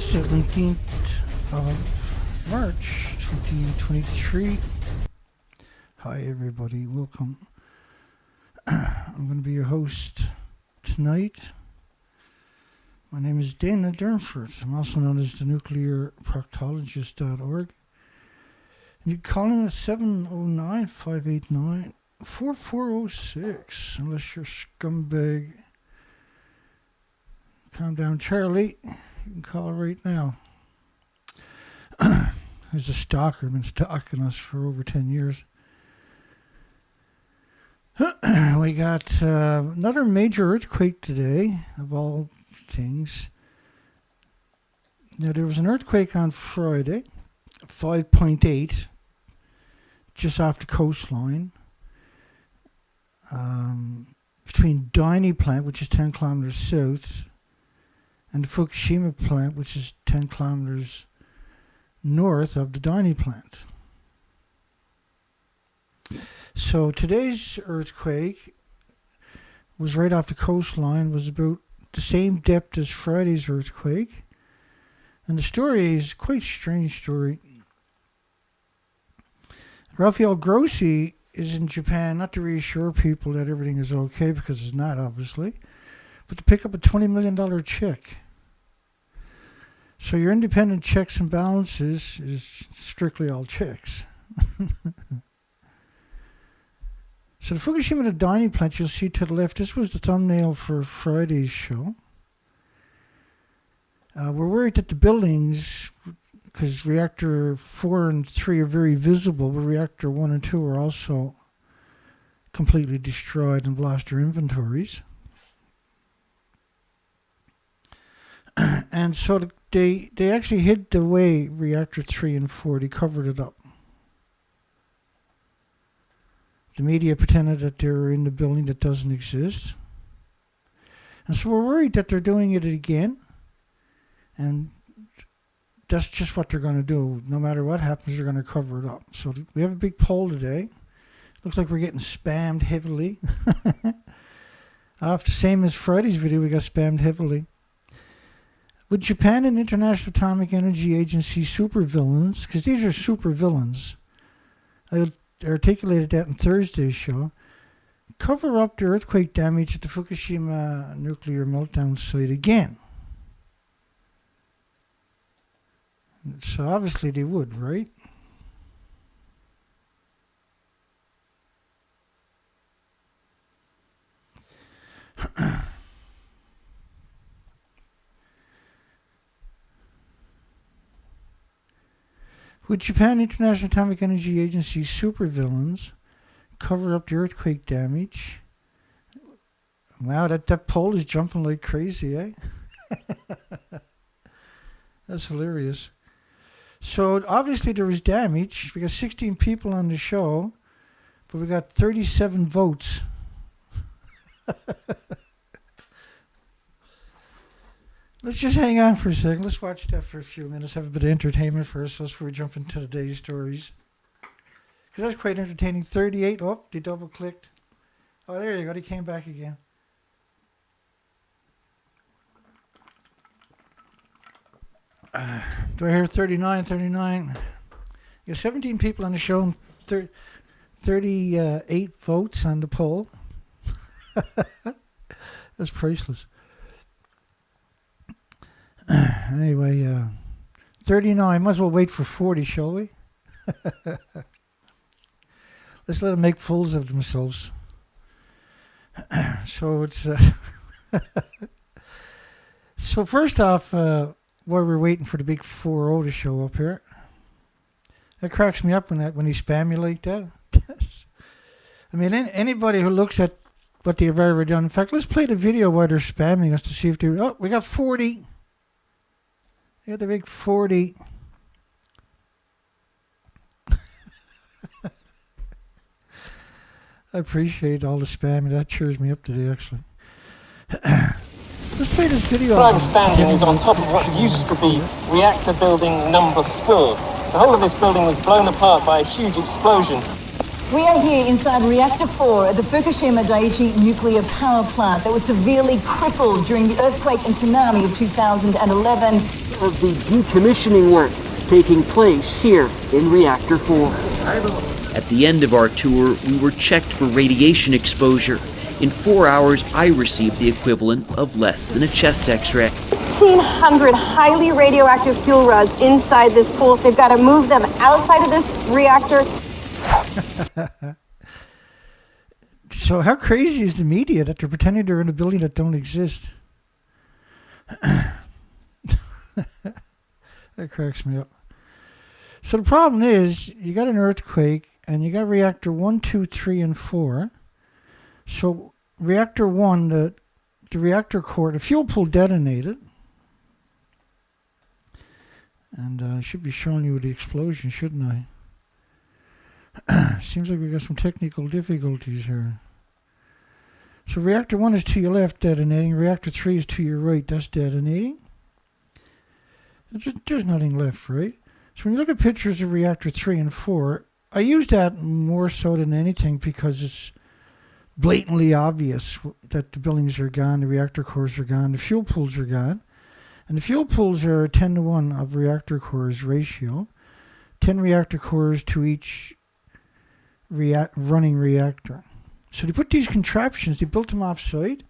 17th of March 2023. Hi everybody, welcome. I'm going to be your host tonight. My name is Dana Durnford. I'm also known as the nuclearproctologist.org. And you can call in at 709-589-4406 unless you're scumbag. Calm down, Charlie. You can call right now. There's a stalker, been stalking us for over 10 years. We got another major earthquake today, of all things. Now, there was an earthquake on Friday, 5.8, just off the coastline, between Dyni plant, which is 10 kilometers south, and the Fukushima plant, which is 10 kilometers north of the Dyni plant. So today's earthquake was right off the coastline, was about the same depth as Friday's earthquake. And the story is quite a strange story. Rafael Grossi is in Japan, not to reassure people that everything is okay, because it's not, obviously, but to pick up a $20 million check. So your independent checks and balances is strictly all checks. So the Fukushima and Dyni plant you'll see to the left, this was the thumbnail for Friday's show. We're worried that the buildings, because reactor 4 and 3 are very visible, but reactor 1 and 2 are also completely destroyed and have lost their inventories. And so they actually hid away reactor 3 and 4. They covered it up. The media pretended that they were in the building that doesn't exist. And so we're worried that they're doing it again. And that's just what they're going to do. No matter what happens, they're going to cover it up. So we have a big poll today. Looks like we're getting spammed heavily. After same as Friday's video, we got spammed heavily. Would Japan and International Atomic Energy Agency supervillains, because these are supervillains, I articulated that in Thursday's show, cover up the earthquake damage at the Fukushima nuclear meltdown site again? So obviously they would, right? Would Japan International Atomic Energy Agency supervillains cover up the earthquake damage? Wow, that poll is jumping like crazy, eh? That's hilarious. So obviously there was damage. We got 16 people on the show, but we got 37 votes. Let's just hang on for a second. Let's watch that for a few minutes. Have a bit of entertainment first before we jump into today's stories. Because that's quite entertaining. 38. Oh, they double clicked. Oh, there you go. They came back again. Do I hear 39? 39. You got 17 people on the show and 38 votes on the poll. That's priceless. Anyway, 39. Might as well wait for 40, shall we? Let's let them make fools of themselves. So it's... so first off, while we're waiting for the big 4-0 to show up here, that cracks me up when they spam you like that. I mean, anybody who looks at what they've ever done... In fact, let's play the video while they're spamming us to see if they... Oh, we got 40. We got the big 40. I appreciate all the spamming. That cheers me up today, actually. Let's play this video. Where I'm standing is on top of what used to be reactor building number 4. The whole of this building was blown apart by a huge explosion. We are here inside Reactor 4 at the Fukushima Daiichi nuclear power plant that was severely crippled during the earthquake and tsunami of 2011. of the decommissioning work taking place here in Reactor 4. At the end of our tour, we were checked for radiation exposure. In 4 hours, I received the equivalent of less than a chest x-ray. 1,500 highly radioactive fuel rods inside this pool. They've got to move them outside of this reactor. So how crazy is the media that they're pretending they're in a building that don't exist? That cracks me up. So the problem is, you got an earthquake, and you got reactor 1, 2, 3, and 4. So reactor 1, the reactor core, the fuel pool detonated. And I should be showing you the explosion, shouldn't I? Seems like we got some technical difficulties here. So reactor 1 is to your left, detonating. Reactor 3 is to your right, that's detonating. There's nothing left, right? So when you look at pictures of reactor 3 and 4, I use that more so than anything because it's blatantly obvious that the buildings are gone, the reactor cores are gone, the fuel pools are gone. And the fuel pools are 10-to-1 of reactor cores ratio. 10 reactor cores to each running reactor. So they put these contraptions, they built them off-site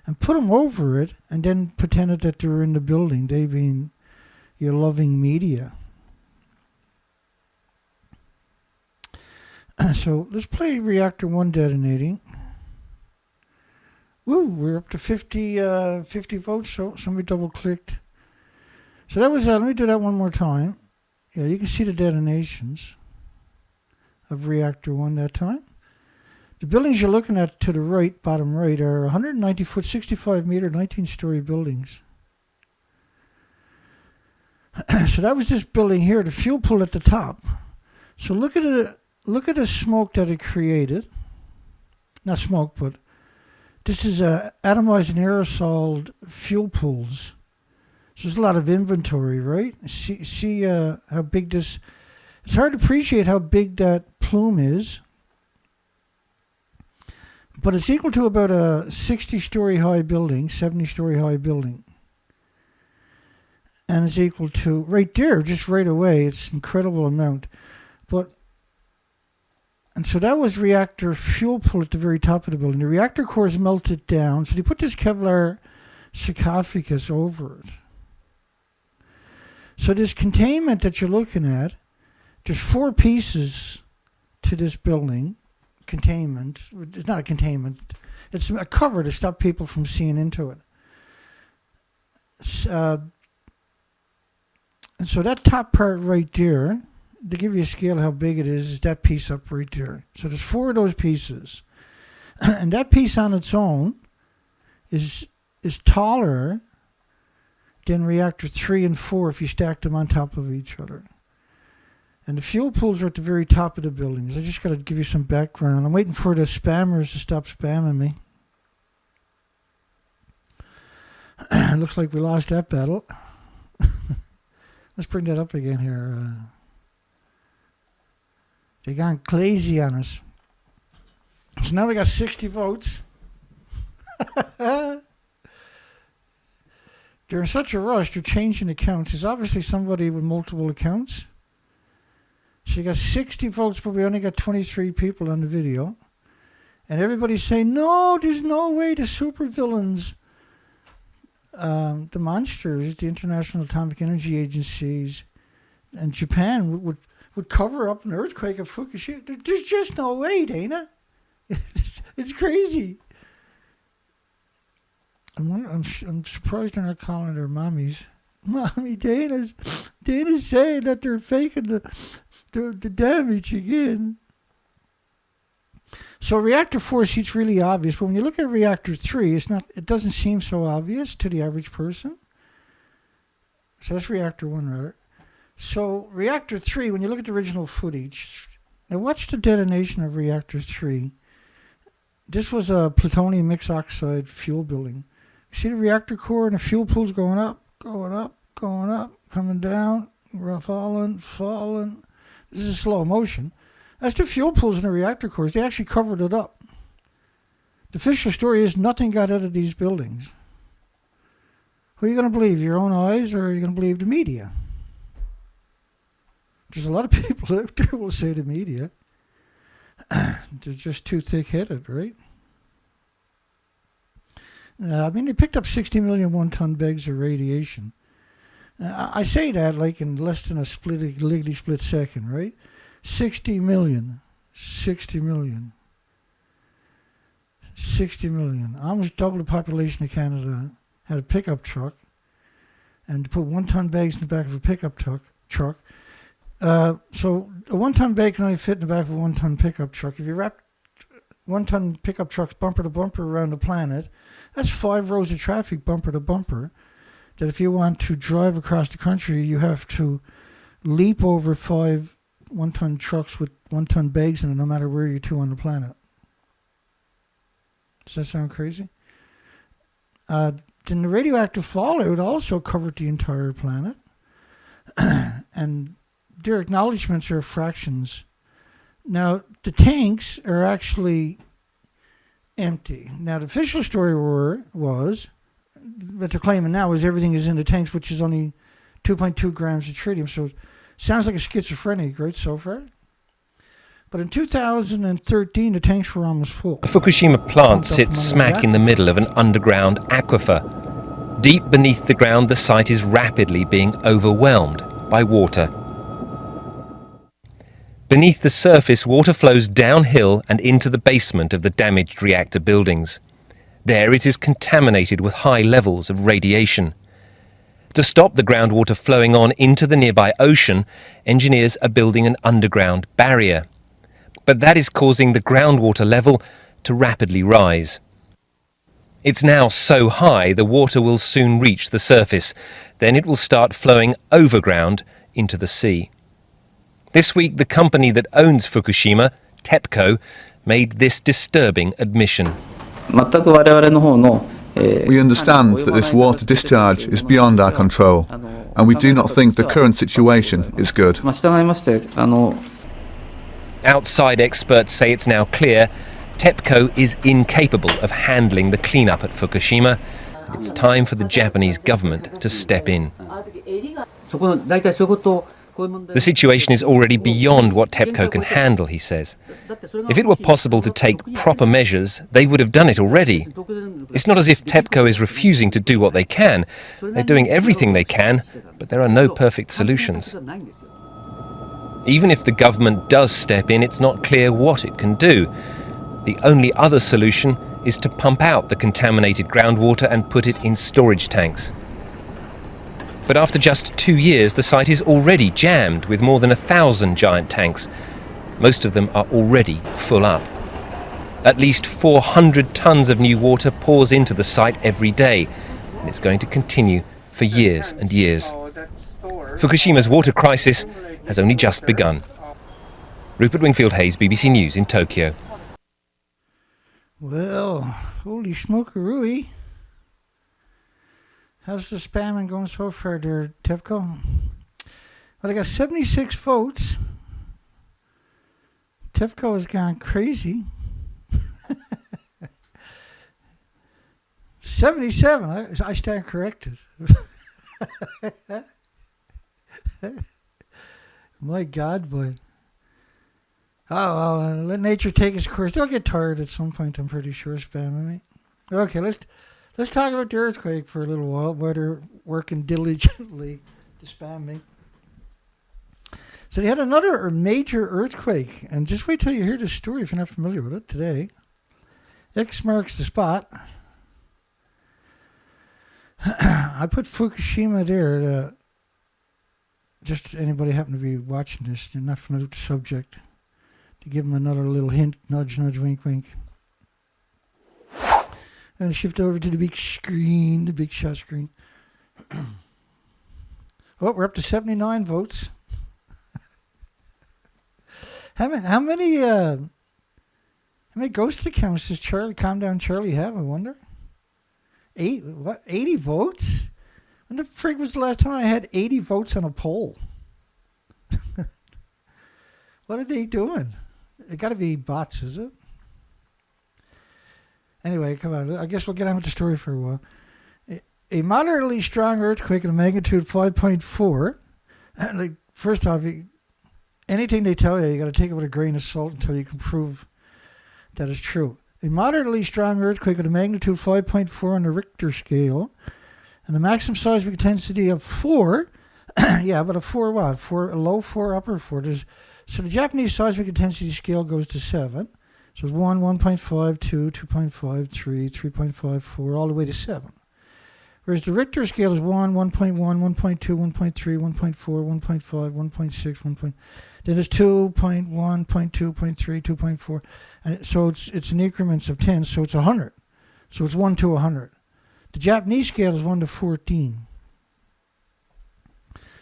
and put them over it and then pretended that they were in the building, they being your loving media. So let's play reactor 1 detonating. Woo, we're up to 50 votes, so somebody double clicked. So that was that. Let me do that one more time. Yeah, you can see the detonations of reactor 1 that time. The buildings you're looking at to the right, bottom right, are 190 foot, 65 meter, 19-story buildings. So that was this building here, the fuel pool at the top. So look at the smoke that it created. Not smoke, but this is atomized and aerosol fuel pools. So there's a lot of inventory, right? See how big this... It's hard to appreciate how big that plume is. But it's equal to about a 60-story high building, 70-story high building. And it's equal to, right there, just right away, it's an incredible amount. And so that was reactor fuel pool at the very top of the building. The reactor cores melted down, so they put this Kevlar sarcophagus over it. So this containment that you're looking at, there's 4 pieces to this building. Containment. It's not a containment. It's a cover to stop people from seeing into it. And so that top part right there, to give you a scale of how big it is that piece up right there. So there's 4 of those pieces. And that piece on its own is taller than reactor 3 and 4 if you stack them on top of each other. And the fuel pools are at the very top of the buildings. I just got to give you some background. I'm waiting for the spammers to stop spamming me. It looks like we lost that battle. Let's bring that up again here. They gone crazy on us. So now we got 60 votes. They're in such a rush, they're changing accounts. There's obviously somebody with multiple accounts. So you got 60 votes, but we only got 23 people on the video. And everybody's saying, no, there's no way the supervillains, the monsters, the International Atomic Energy Agencies, and Japan would cover up an earthquake of Fukushima. There's just no way, Dana. It's crazy. I'm surprised they're not calling their mommies. Mommy, Dana's saying that they're faking the damage again. So reactor 4 seems really obvious, but when you look at reactor 3, it doesn't seem so obvious to the average person. So that's reactor 1, rather. So reactor 3, when you look at the original footage, now watch the detonation of reactor 3. This was a plutonium mixed oxide fuel building. You see the reactor core and the fuel pools going up, coming down, falling. This is slow motion. That's the fuel pools in the reactor cores. They actually covered it up. The official story is nothing got out of these buildings. Who are you going to believe, your own eyes, or are you going to believe the media? There's a lot of people out there who will say the media. They're just too thick-headed, right? I mean, they picked up 60 million one-ton bags of radiation. I say that like in less than a lickety split second, right? 60 million. 60 million. 60 million. Almost double the population of Canada had a pickup truck, and to put 1-ton bags in the back of a pickup truck. So a 1-ton bag can only fit in the back of a 1-ton pickup truck. If you wrap 1-ton pickup trucks bumper to bumper around the planet, that's 5 rows of traffic bumper to bumper. That if you want to drive across the country, you have to leap over 5 1-ton trucks with 1-ton bags in it, no matter where you're to on the planet. Does that sound crazy? Then the radioactive fallout also covered the entire planet. And their acknowledgements are fractions. Now, the tanks are actually empty. Now, the official story was, what they're claiming now is everything is in the tanks, which is only 2.2 grams of tritium. So it sounds like a schizophrenic, right, so far? But in 2013, the tanks were almost full. The Fukushima plant sits smack in the middle of an underground aquifer. Deep beneath the ground, the site is rapidly being overwhelmed by water. Beneath the surface, water flows downhill and into the basement of the damaged reactor buildings. There it is contaminated with high levels of radiation. To stop the groundwater flowing on into the nearby ocean, engineers are building an underground barrier. But that is causing the groundwater level to rapidly rise. It's now so high the water will soon reach the surface. Then it will start flowing overground into the sea. This week, the company that owns Fukushima, TEPCO, made this disturbing admission. We understand that this water discharge is beyond our control, and we do not think the current situation is good. Outside experts say it's now clear TEPCO is incapable of handling the cleanup at Fukushima. It's time for the Japanese government to step in. The situation is already beyond what TEPCO can handle, he says. If it were possible to take proper measures, they would have done it already. It's not as if TEPCO is refusing to do what they can. They're doing everything they can, but there are no perfect solutions. Even if the government does step in, it's not clear what it can do. The only other solution is to pump out the contaminated groundwater and put it in storage tanks. But after just 2 years, the site is already jammed with more than 1,000 giant tanks. Most of them are already full up. At least 400 tons of new water pours into the site every day, and it's going to continue for years and years. Fukushima's water crisis has only just begun. Rupert Wingfield-Hayes, BBC News in Tokyo. Well, holy smokerooey. How's the spamming going so far there, TEPCO? Well, I got 76 votes. TEPCO has gone crazy. 77. I stand corrected. My God, boy. Oh, well, let nature take its course. They'll get tired at some point, I'm pretty sure, spamming me. Okay, let's talk about the earthquake for a little while, while they're working diligently to spam me. So they had another major earthquake, and just wait till you hear this story if you're not familiar with it today. X marks the spot. I put Fukushima there. Just anybody happen to be watching this, they're not familiar with the subject, to give them another little hint, nudge, nudge, wink, wink. And shift over to the big screen, the big shot screen. Oh, we're up to 79 votes. How many ghost accounts does Calm Down Charlie have, I wonder? 80 votes? When the frig was the last time I had 80 votes on a poll? What are they doing? It got to be bots, is it? Anyway, come on. I guess we'll get on with the story for a while. a moderately strong earthquake of a magnitude 5.4. Like, first off, anything they tell you, you got to take it with a grain of salt until you can prove that it's true. A moderately strong earthquake of a magnitude 5.4 on the Richter scale, and a maximum seismic intensity of 4. Yeah, but a 4 what? A low 4, upper 4. So the Japanese seismic intensity scale goes to 7. So it's 1, 1.5, 2, 2.5, 3, 3.5, 4, all the way to 7. Whereas the Richter scale is 1, 1.1, 1.2, 1.3, 1.4, 1.5, 1.6, then it's 2, 0.1, 0.2, 0.3, 2.4. And so it's in increments of 10, so it's 100. So it's 1 to 100. The Japanese scale is 1 to 14.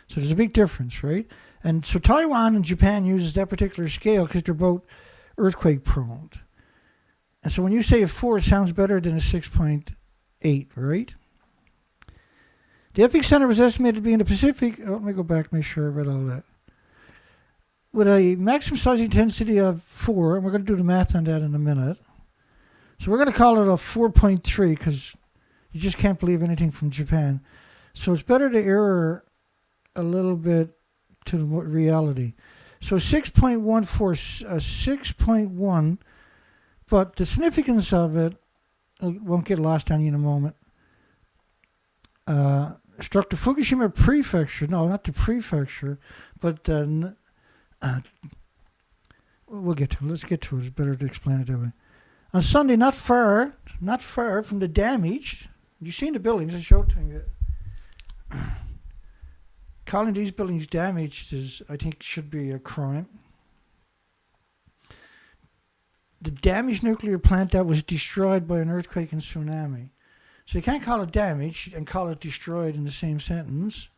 So there's a big difference, right? And so Taiwan and Japan uses that particular scale because they're both earthquake prone. And so when you say a 4, it sounds better than a 6.8, right? The epicenter was estimated to be in the Pacific. Let me go back, make sure I read all that. With a maximum seismic intensity of 4, and we're going to do the math on that in a minute. So we're going to call it a 4.3 because you just can't believe anything from Japan. So it's better to err a little bit to the reality. So 6.14, 6.1, but the significance of it, won't get lost on you in a moment, struck the Fukushima Prefecture, no, not the prefecture, but we'll get to it. Let's get to it. It's better to explain it that way. On Sunday, not far from the damage, you've seen the buildings, I showed to you. Calling these buildings damaged is, I think, should be a crime. The damaged nuclear plant that was destroyed by an earthquake and tsunami. So you can't call it damaged and call it destroyed in the same sentence.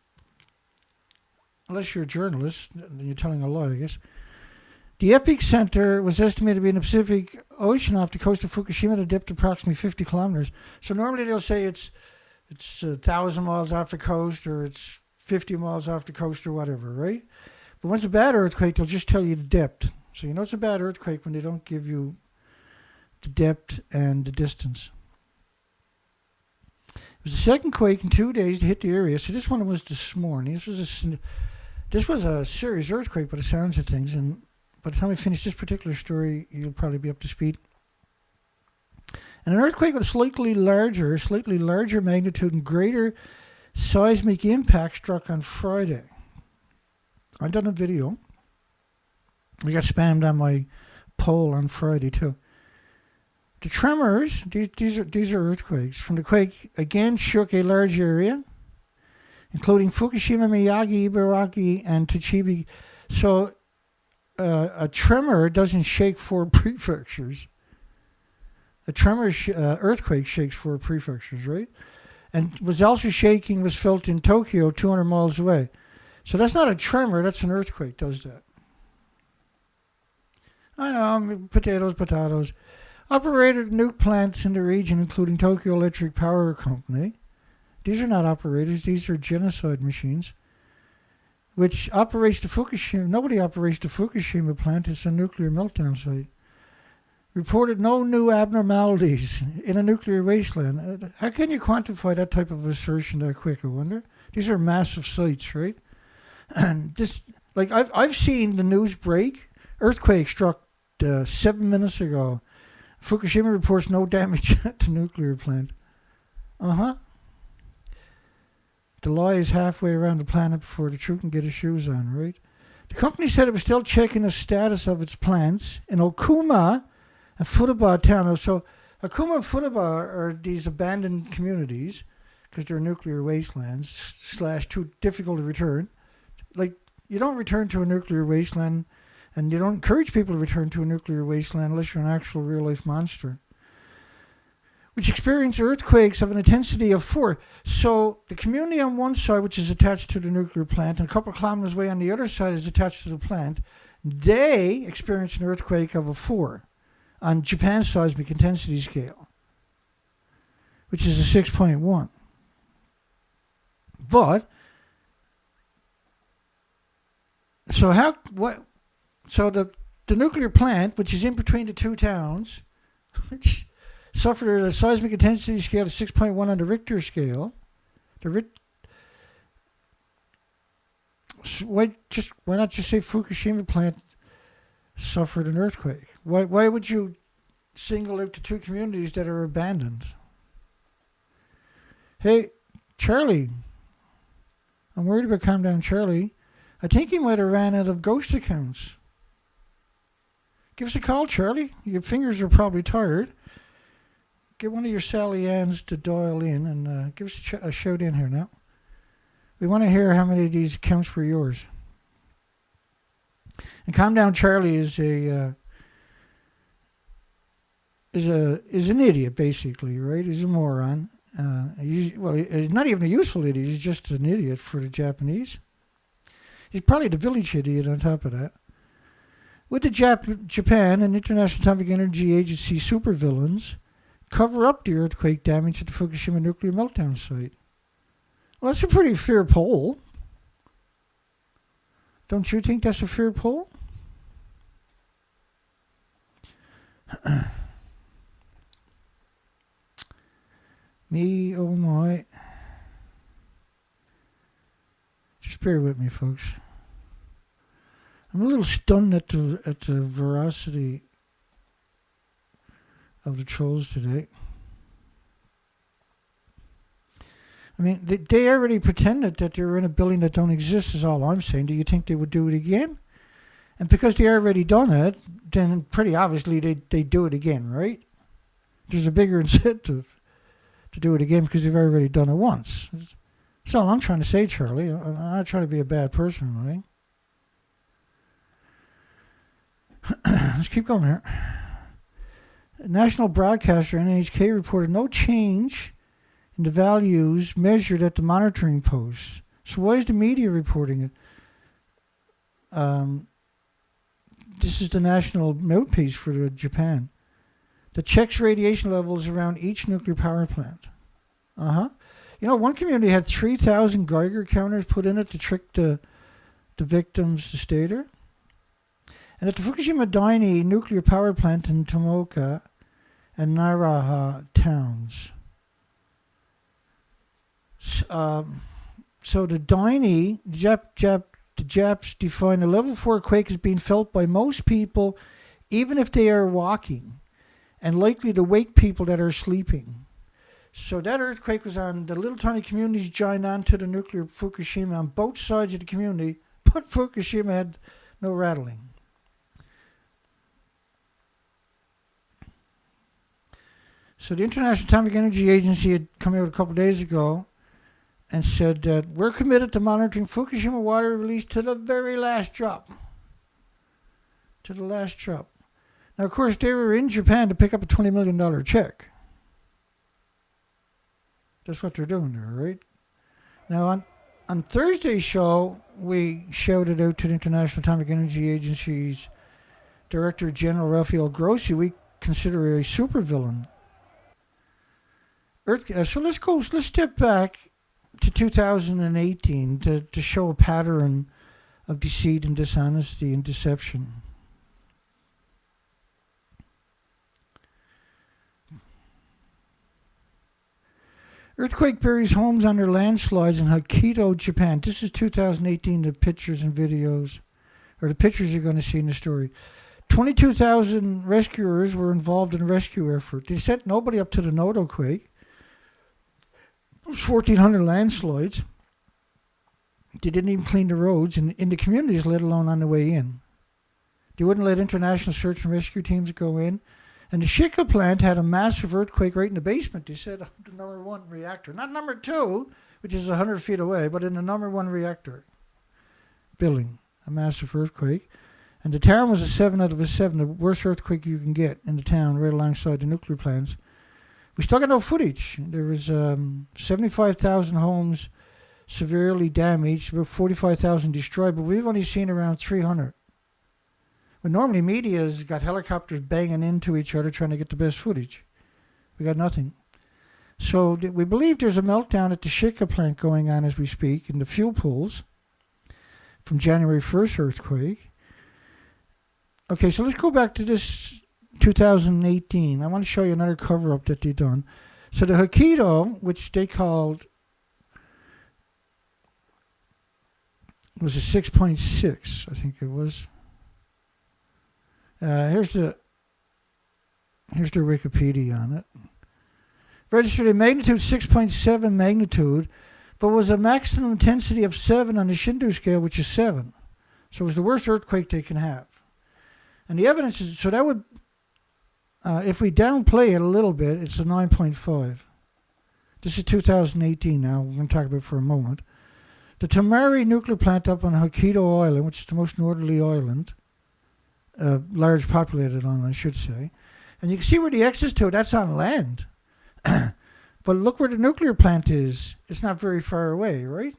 Unless you're a journalist, then you're telling a lie, I guess. The epicenter was estimated to be in the Pacific Ocean off the coast of Fukushima at a depth of approximately 50 kilometers. So normally they'll say it's 1,000 miles off the coast, or it's 50 miles off the coast, or whatever, right? But when it's a bad earthquake, they'll just tell you the depth. So you know it's a bad earthquake when they don't give you the depth and the distance. It was the second quake in 2 days to hit the area. So this one was this morning. This was a serious earthquake by the sounds of things. And by the time we finish this particular story, you'll probably be up to speed. And an earthquake with a slightly larger magnitude and greater seismic impact struck on Friday. I've done a video. I got spammed on my poll on Friday too. The tremors, these are earthquakes from the quake, again shook a large area, including Fukushima, Miyagi, Ibaraki, and Tochibi. So a tremor doesn't shake 4 prefectures. A tremor, earthquake shakes 4 prefectures, right? And was felt in Tokyo, 200 miles away. So that's not a tremor, that's an earthquake, does that. I know, potatoes. Operated nuke plants in the region, including Tokyo Electric Power Company. These are not operators, these are genocide machines. Which operates the Fukushima, nobody operates the Fukushima plant, it's a nuclear meltdown site. Reported no new abnormalities in a nuclear wasteland. How can you quantify that type of assertion that quick, I wonder? These are massive sites, right? And this, like, I've seen the news break. Earthquake struck 7 minutes ago. Fukushima reports no damage at the nuclear plant. The lie is halfway around the planet before the truth can get his shoes on, right? The company said it was still checking the status of its plants in Okuma and Futaba town. So Okuma and Futaba are these abandoned communities because they're nuclear wastelands / too difficult to return. Like, you don't return to a nuclear wasteland, and you don't encourage people to return to a nuclear wasteland unless you're an actual real-life monster, which experience earthquakes of an intensity of 4. So the community on one side, which is attached to the nuclear plant, and a couple of kilometers away on the other side is attached to the plant, they experience an earthquake of a 4 on Japan's seismic intensity scale, which is a 6.1. But, so the nuclear plant, which is in between the two towns, which suffered a seismic intensity scale of 6.1 on the Richter scale, Why not just say Fukushima plant suffered an earthquake? Why would you single out the two communities that are abandoned? Hey, Charlie. I'm worried about Calm Down Charlie. I think he might have ran out of ghost accounts. Give us a call, Charlie. Your fingers are probably tired. Get one of your Sally Anns to dial in and give us a shout in here now. We want to hear how many of these accounts were yours. And Calm Down Charlie is an idiot, basically, right? He's a moron. He's not even a useful idiot. He's just an idiot for the Japanese. He's probably the village idiot on top of that. With the Japan and International Atomic Energy Agency supervillains cover up the earthquake damage at the Fukushima nuclear meltdown site. Well, that's a pretty fair poll. Don't you think that's a fair poll? Me, oh my. Just bear with me, folks. I'm a little stunned at the veracity of the trolls today. I mean, they already pretended that they were in a building that don't exist, is all I'm saying. Do you think they would do it again? And because they already done it, then pretty obviously they do it again, right? There's a bigger incentive to do it again because they've already done it once. That's all I'm trying to say, Charlie. I'm not trying to be a bad person, right? Let's keep going here. National broadcaster NHK reported no change in the values measured at the monitoring posts. So why is the media reporting it? This is the national mouthpiece for Japan. That checks radiation levels around each nuclear power plant. You know, one community had 3,000 Geiger counters put in it to trick the victims to stay there. And at the Fukushima Daini nuclear power plant in Tomoka and Naraha towns. So the Daini, the Japs define a level 4 quake as being felt by most people, even if they are walking, and likely to wake people that are sleeping. So that earthquake was on the little tiny communities joined onto the nuclear Fukushima on both sides of the community, but Fukushima had no rattling. So the International Atomic Energy Agency had come out a couple of days ago and said that we're committed to monitoring Fukushima water release to the very last drop. To the last drop. Now, of course, they were in Japan to pick up a $20 million check. That's what they're doing there, right? Now, on Thursday's show, we shouted out to the International Atomic Energy Agency's Director General Rafael Grossi, we consider a supervillain. So let's step back to 2018 to show a pattern of deceit and dishonesty and deception. Earthquake buries homes under landslides in Hokkaido, Japan. This is 2018, the pictures and videos, or the pictures you're going to see in the story. 22,000 rescuers were involved in a rescue effort. They sent nobody up to the Noto quake. It was 1,400 landslides. They didn't even clean the roads in the communities, let alone on the way in. They wouldn't let international search and rescue teams go in. And the Shika plant had a massive earthquake right in the basement. They said the number 1 reactor. Not number 2, which is 100 feet away, but in the number 1 reactor building. A massive earthquake. And the town was a 7 out of a 7, the worst earthquake you can get in the town, right alongside the nuclear plants. We still got no footage. There was 75,000 homes severely damaged, about 45,000 destroyed, but we've only seen around 300. But normally media's got helicopters banging into each other trying to get the best footage. We got nothing. So we believe there's a meltdown at the Shika plant going on as we speak in the fuel pools from January 1st earthquake. Okay, so let's go back to this 2018. I want to show you another cover-up that they've done. So the Hokkaido, which they called was a 6.6, I think it was. Here's the Wikipedia on it. Registered a magnitude 6.7 magnitude, but was a maximum intensity of 7 on the Shindu scale, which is 7. So it was the worst earthquake they can have. And the evidence is, so that would, if we downplay it a little bit, it's a 9.5. This is 2018 now, we're going to talk about it for a moment. The Tomari nuclear plant up on Hokkaido Island, which is the most northerly island, large populated island, I should say. And you can see where the X is to, that's on land. But look where the nuclear plant is. It's not very far away, right?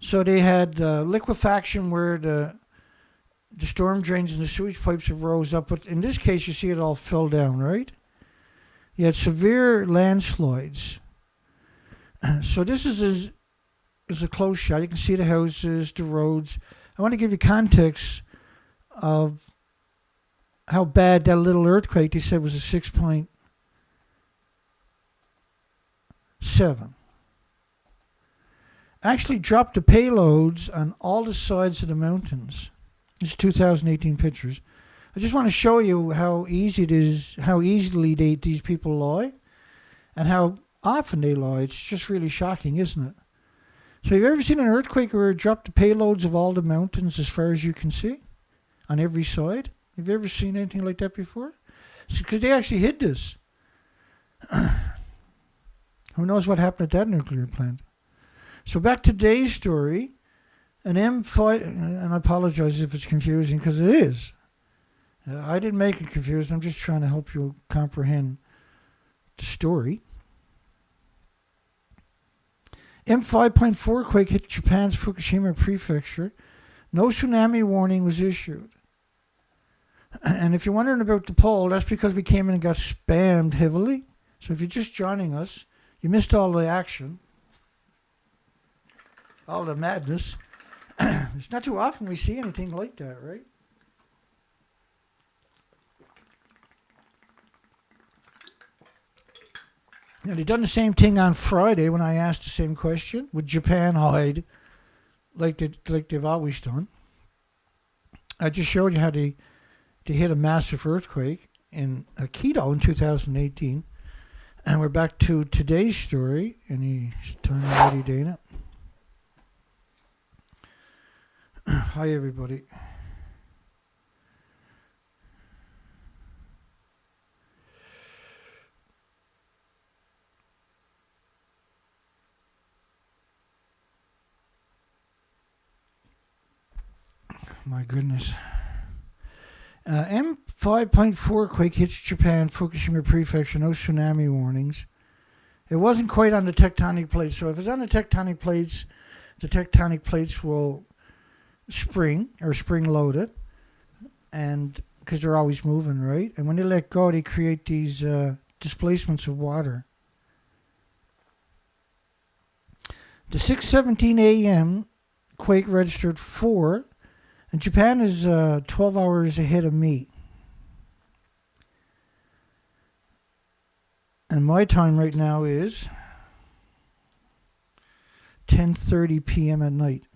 So they had liquefaction where the storm drains and the sewage pipes have rose up. But in this case, you see it all fell down, right? You had severe landslides. So this is a close shot. You can see the houses, the roads. I want to give you context of how bad that little earthquake they said was a 6.7. Actually dropped the payloads on all the sides of the mountains. This is 2018 pictures. I just want to show you how easy it is, how easily these people lie, and how often they lie. It's just really shocking, isn't it? So have you ever seen an earthquake where it dropped the payloads of all the mountains as far as you can see on every side? Have you ever seen anything like that before? Because they actually hid this. Who knows what happened at that nuclear plant? So back to today's story. An M5, and I apologize if it's confusing because it is. I didn't make it confusing. I'm just trying to help you comprehend the story. M5.4 quake hit Japan's Fukushima Prefecture. No tsunami warning was issued. And if you're wondering about the poll, that's because we came in and got spammed heavily. So if you're just joining us, you missed all the action, all the madness. It's not too often we see anything like that, right? Now, they've done the same thing on Friday when I asked the same question. Would Japan hide like they've always done? I just showed you how they hit a massive earthquake in Hokkaido in 2018. And we're back to today's story. Any time ready, Dana? Hi, everybody. My goodness. M5.4 quake hits Japan, Fukushima Prefecture, no tsunami warnings. It wasn't quite on the tectonic plates, so if it's on the tectonic plates will spring load it, and because they're always moving, right? And when they let go, they create these displacements of water. The 6:17 a.m. quake registered 4, and Japan is 12 hours ahead of me. And my time right now is 10:30 p.m. at night.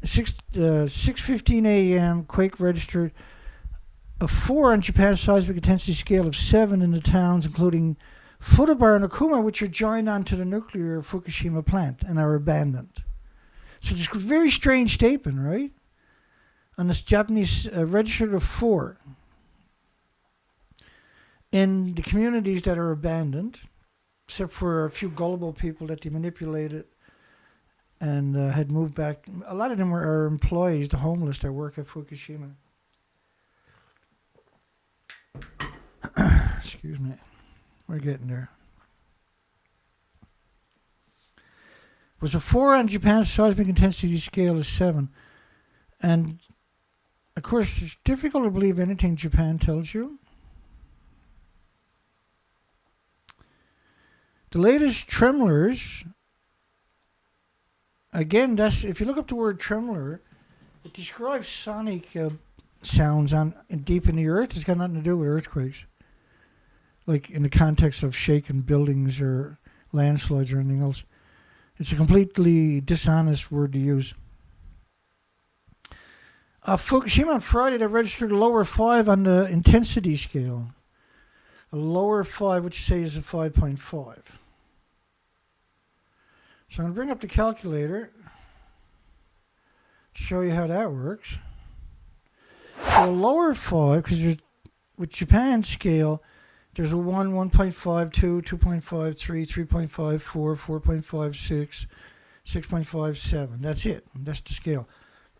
6:15 a.m. quake registered a 4 on Japan's seismic intensity scale of 7 in the towns, including Futaba and Okuma, which are joined onto the nuclear Fukushima plant and are abandoned. So it's a very strange statement, right? And this Japanese registered a 4 in the communities that are abandoned, except for a few gullible people that they manipulated and had moved back. A lot of them are employees, the homeless that work at Fukushima. Excuse me. We're getting there. It was a 4 on Japan's seismic intensity scale of 7. And, of course, it's difficult to believe anything Japan tells you. The latest tremors, again, that's if you look up the word tremor, it describes sonic sounds deep in the earth. It's got nothing to do with earthquakes, like in the context of shaken buildings or landslides or anything else. It's a completely dishonest word to use. Fukushima on Friday, they registered a lower 5 on the intensity scale. A lower 5, which you say is a 5.5. So I'm going to bring up the calculator to show you how that works. So a lower 5, because with Japan's scale, there's a 1, 1.5, 2, 2.5, 3, 3.5, 4, 4.5, 6, 6.5, That's it. That's the scale.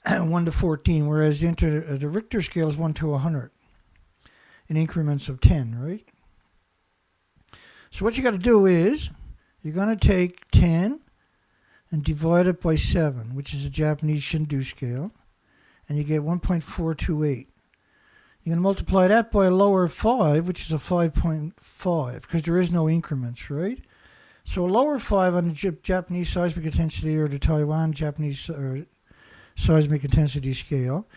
1 to 14, whereas the Richter scale is 1 to 100 in increments of 10, right? So what you got to do is you're going to take 10 and divide it by 7, which is a Japanese Shindu scale, and you get 1.428. You're going to multiply that by a lower 5, which is a 5.5, because there is no increments, right? So a lower 5 on the Japanese seismic intensity or the Taiwan Japanese seismic intensity scale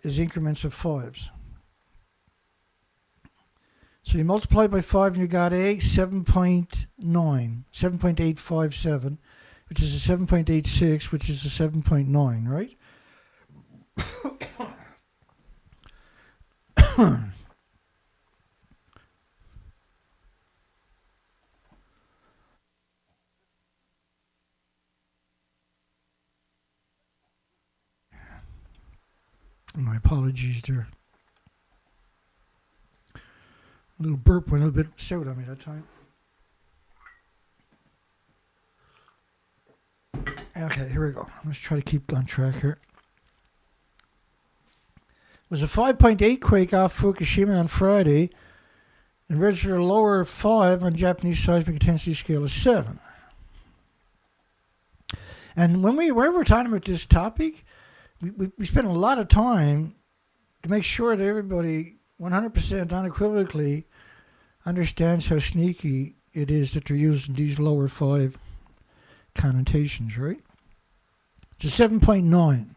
is increments of 5s. So you multiply by 5 and you got a 7.857, which is a 7.86, which is a 7.9, right? My apologies there. A little burp went a little bit sour on me that time. Okay, here we go. Let's try to keep on track here. It was a 5.8 quake off Fukushima on Friday and registered a lower 5 on Japanese seismic intensity scale of 7. And whenever we're talking about this topic, we spend a lot of time to make sure that everybody 100% unequivocally understands how sneaky it is that they're using these lower 5 connotations, right? It's a 7.9.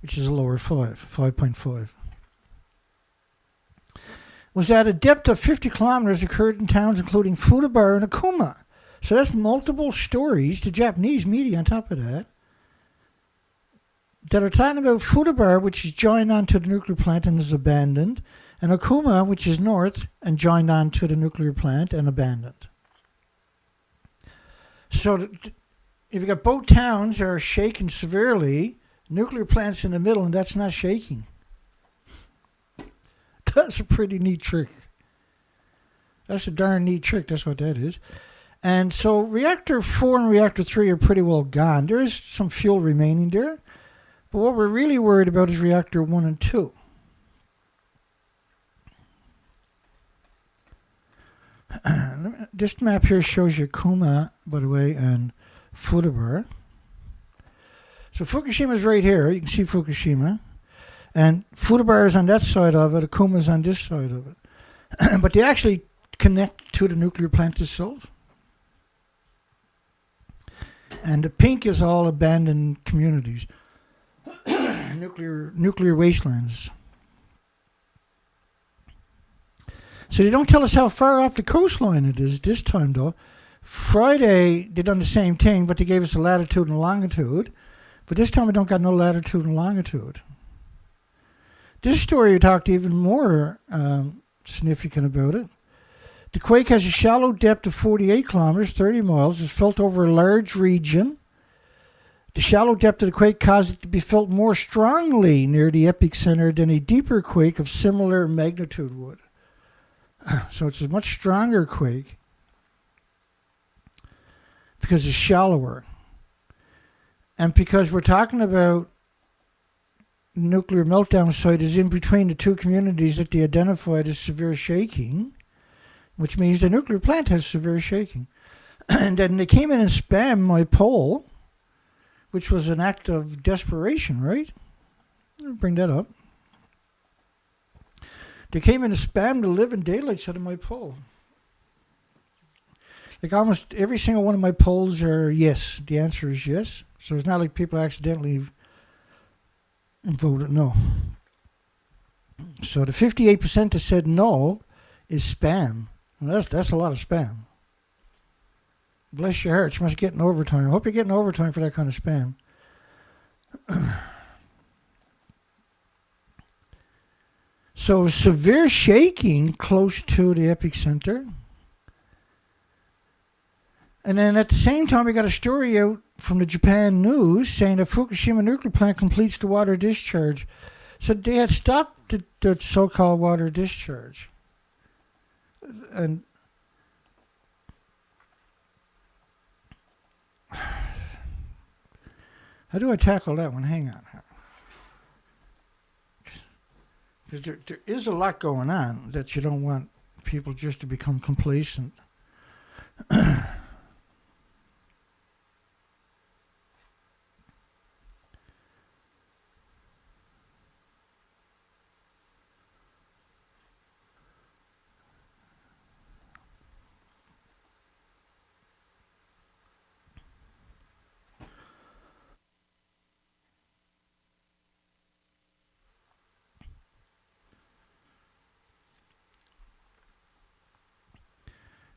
Which is a lower 5.5. Was at a depth of 50 kilometers, occurred in towns including Futaba and Okuma. So that's multiple stories, the Japanese media on top of that are talking about Futaba, which is joined onto the nuclear plant and is abandoned, and Okuma, which is north and joined onto the nuclear plant and abandoned. So if you got both towns are shaken severely, nuclear plant's in the middle, and that's not shaking. That's a pretty neat trick. That's a darn neat trick. That's what that is. And so reactor 4 and reactor 3 are pretty well gone. There is some fuel remaining there. But what we're really worried about is reactor 1 and 2. This map here shows you Okuma, by the way, and Futaba. So Fukushima is right here. You can see Fukushima. And Futaba is on that side of it. Okuma is on this side of it. But they actually connect to the nuclear plant itself. And the pink is all abandoned communities. nuclear wastelands. So they don't tell us how far off the coastline it is this time, though. Friday, they done the same thing, but they gave us a latitude and longitude. But this time we don't got no latitude and longitude. This story talked even more significant about it. The quake has a shallow depth of 48 kilometers, 30 miles. It's felt over a large region. The shallow depth of the quake caused it to be felt more strongly near the epicenter than a deeper quake of similar magnitude would. So it's a much stronger quake because it's shallower. And because we're talking about nuclear meltdown site is in between the two communities that they identified as severe shaking, which means the nuclear plant has severe shaking. And then they came in and spammed my poll, which was an act of desperation, right? I'll bring that up. They came in and spammed the living daylights out of my poll. Like almost every single one of my polls are yes. The answer is yes. So it's not like people accidentally voted no. So the 58% that said no is spam. And that's a lot of spam. Bless your heart. You must be getting overtime. I hope you're getting overtime for that kind of spam. So severe shaking close to the epicenter. And then at the same time, we got a story out from the Japan news saying that Fukushima nuclear plant completes the water discharge. So they had stopped the so-called water discharge. And how do I tackle that one? Hang on. Because there is a lot going on that you don't want people just to become complacent.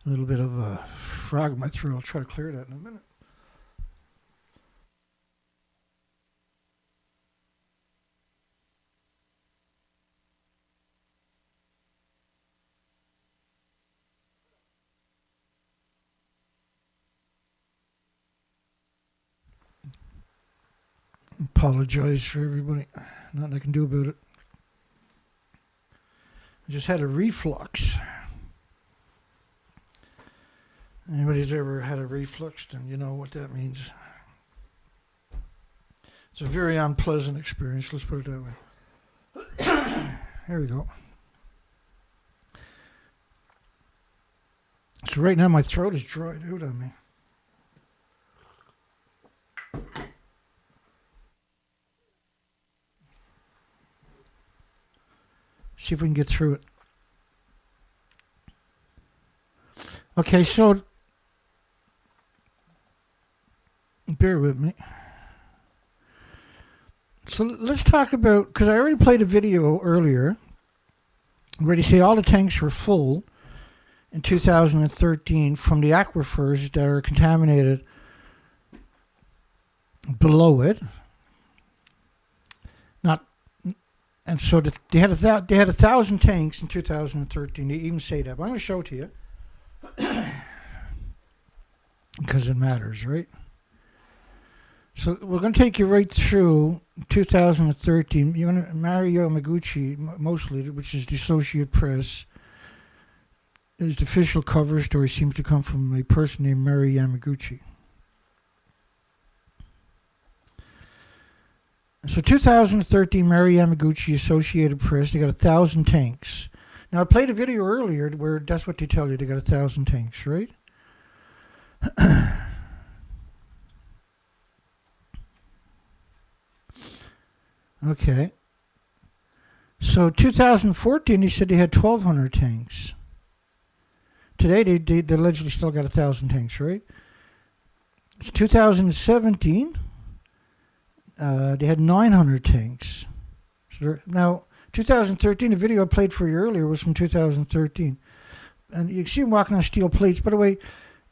A little bit of a frog in my throat. I'll try to clear that in a minute. Apologize for everybody. Nothing I can do about it. I just had a reflux. Anybody's ever had a reflux, then you know what that means. It's a very unpleasant experience, let's put it that way. There we go. So right now my throat is dried out on me. See if we can get through it. Okay, so bear with me. So let's talk about, because I already played a video earlier where they say all the tanks were full in 2013 from the aquifers that are contaminated below it. And so they had 1,000 tanks in 2013. They even say that. But I'm going to show it to you because it matters, right? So we're going to take you right through 2013. You're going to Mario Yamaguchi, mostly, which is the Associated Press. His official cover story seems to come from a person named Mary Yamaguchi. So 2013, Mary Yamaguchi, Associated Press, they got 1,000 tanks. Now, I played a video earlier where that's what they tell you, they got 1,000 tanks, right? Okay. So 2014, they said they had 1,200 tanks. Today, they allegedly still got 1,000 tanks, right? It's 2017. They had 900 tanks. So now, 2013, the video I played for you earlier was from 2013. And you can see him walking on steel plates. By the way,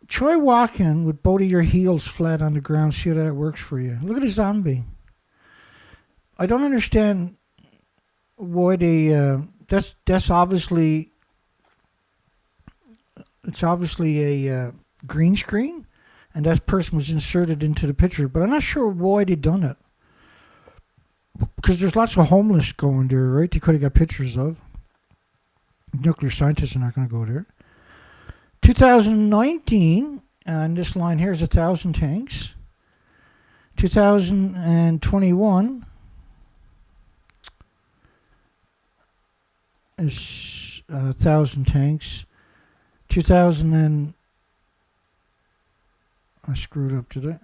try walking with both of your heels flat on the ground. See how that works for you. Look at the zombie. I don't understand why they... that's obviously... It's obviously a green screen. And that person was inserted into the picture. But I'm not sure why they done it. Because there's lots of homeless going there, right? They could have got pictures of. Nuclear scientists are not going to go there. 2019, and this line here is 1,000 tanks. 2021 is 1,000 tanks. 2000 and... I screwed up today.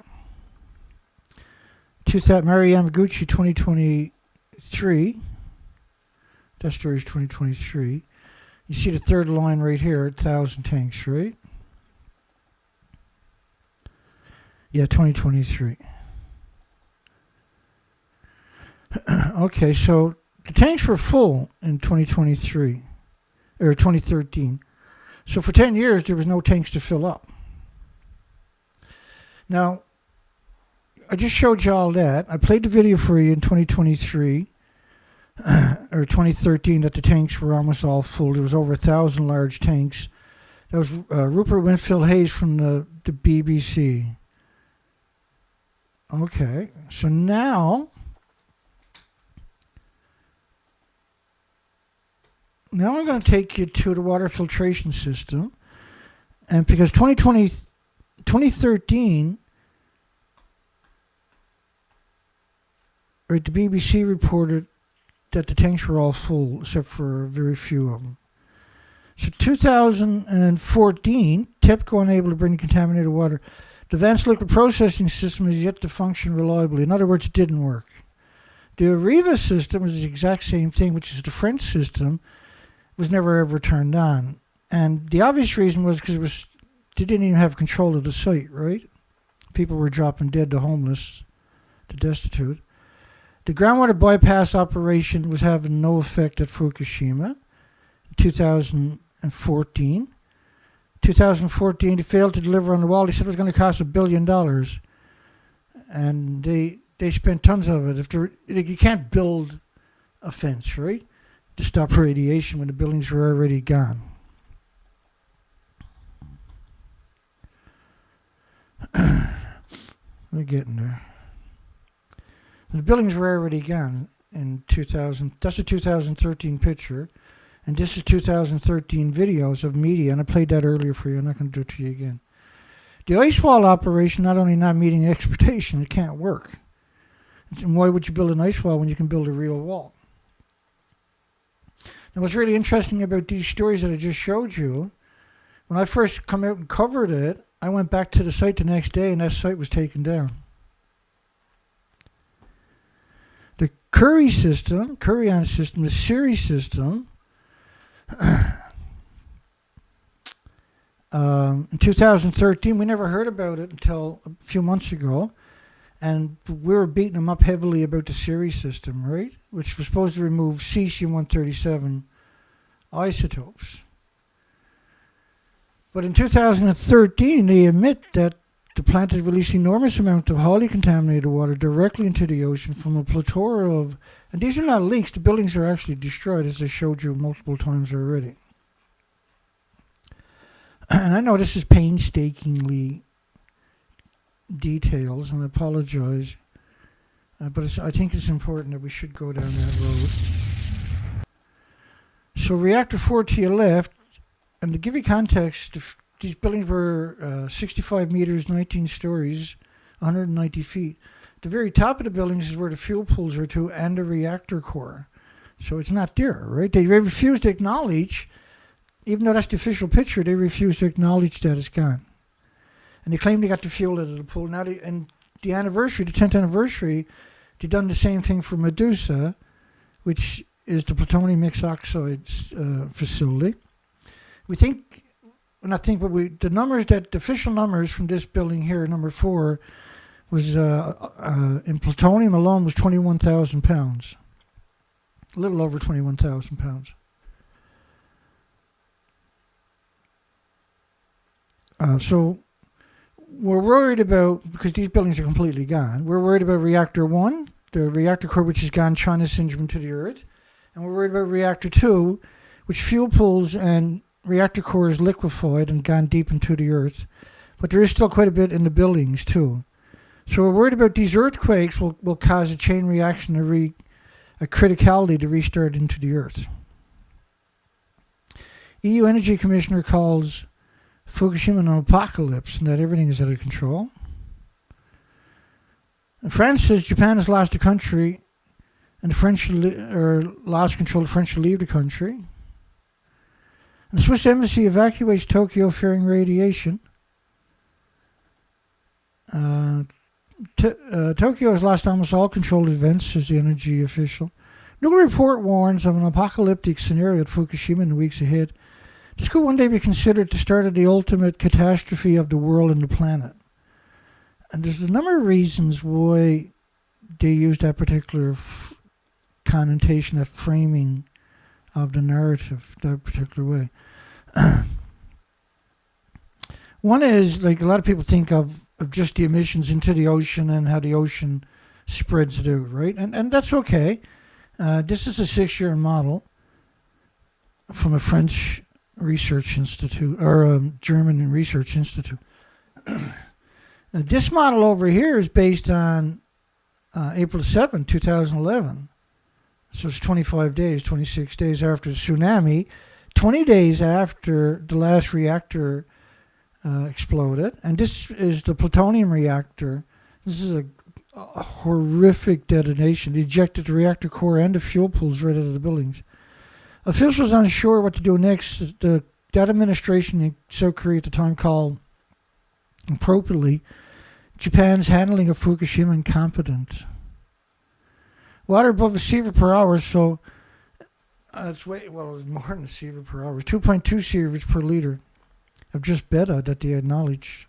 Mary Yamaguchi 2023. That story is 2023. You see the third line right here, 1,000 tanks, right? Yeah, 2023. Okay, so the tanks were full in 2023 or 2013. So for 10 years, there was no tanks to fill up. Now, I just showed you all that. I played the video for you in 2023 or 2013 that the tanks were almost all full. There was over 1,000 large tanks. That was Rupert Winfield Hayes from the BBC. Okay, so now I'm going to take you to the water filtration system. And because 2013, right, the BBC reported that the tanks were all full, except for very few of them. So 2014, TEPCO unable to bring contaminated water. The advanced liquid processing system is yet to function reliably. In other words, it didn't work. The Arriva system was the exact same thing, which is the French system, was never ever turned on. And the obvious reason was because they didn't even have control of the site, right? People were dropping dead to homeless, to destitute. The groundwater bypass operation was having no effect at Fukushima. 2014. 2014, they failed to deliver on the wall. They said it was going to cost $1 billion. And they spent tons of it. You can't build a fence, right, to stop radiation when the buildings were already gone. We're getting there. The buildings were already gone in 2000. That's a 2013 picture. And this is 2013 videos of media, and I played that earlier for you. I'm not going to do it to you again. The ice wall operation not only not meeting expectation, it can't work. And why would you build an ice wall when you can build a real wall? Now, what's really interesting about these stories that I just showed you, when I first come out and covered it, I went back to the site the next day, and that site was taken down. The Kurion system, the Siri system, in 2013, we never heard about it until a few months ago, and we were beating them up heavily about the Siri system, right? Which was supposed to remove cesium-137 isotopes. But in 2013, they admit that the plant had released enormous amounts of highly contaminated water directly into the ocean from a plethora of, and these are not leaks, the buildings are actually destroyed, as I showed you multiple times already. And I know this is painstakingly details, and I apologize, but I think it's important that we should go down that road. So reactor 4 to your left, and to give you context, these buildings were 65 meters, 19 stories, 190 feet. The very top of the buildings is where the fuel pools are to, and the reactor core. So it's not there, right? They refuse to acknowledge, even though that's the official picture, they refuse to acknowledge that it's gone. And they claim they got the fuel out of the pool. Now, and the anniversary, the 10th anniversary, they've done the same thing for Medusa, which is the plutonium mixed oxides facility. The numbers the official numbers from this building here, number 4, was in plutonium alone was 21,000 pounds. A little over 21,000 pounds. So we're worried about, because these buildings are completely gone, we're worried about reactor 1, the reactor core, which has gone China syndrome to the earth. And we're worried about reactor 2, which fuel pools and reactor core is liquefied and gone deep into the earth. But there is still quite a bit in the buildings too. So we're worried about these earthquakes will cause a chain reaction, a criticality to restart into the earth. EU Energy Commissioner calls Fukushima an apocalypse and that everything is out of control. And France says Japan has lost the country and the French lost control. The French will leave the country. And the Swiss embassy evacuates Tokyo fearing radiation. Tokyo has lost almost all controlled events, says the energy official. No report warns of an apocalyptic scenario at Fukushima in the weeks ahead. This could one day be considered the start of the ultimate catastrophe of the world and the planet. And there's a number of reasons why they use that particular connotation, that framing of the narrative that particular way. One is, like, a lot of people think of just the emissions into the ocean and how the ocean spreads it out, right? And that's okay. This is a 6-year model from a French research institute, or a German research institute. This model over here is based on April 7, 2011. So it's 25 days, 26 days after the tsunami, 20 days after the last reactor exploded. And this is the plutonium reactor. This is a horrific detonation. They ejected the reactor core and the fuel pools right out of the buildings. Officials unsure what to do next. That administration in South Korea at the time called appropriately Japan's handling of Fukushima incompetent. Water above a sievert per hour, so it's it was more than a sievert per hour. 2.2 sieverts per liter of just beta that they acknowledged.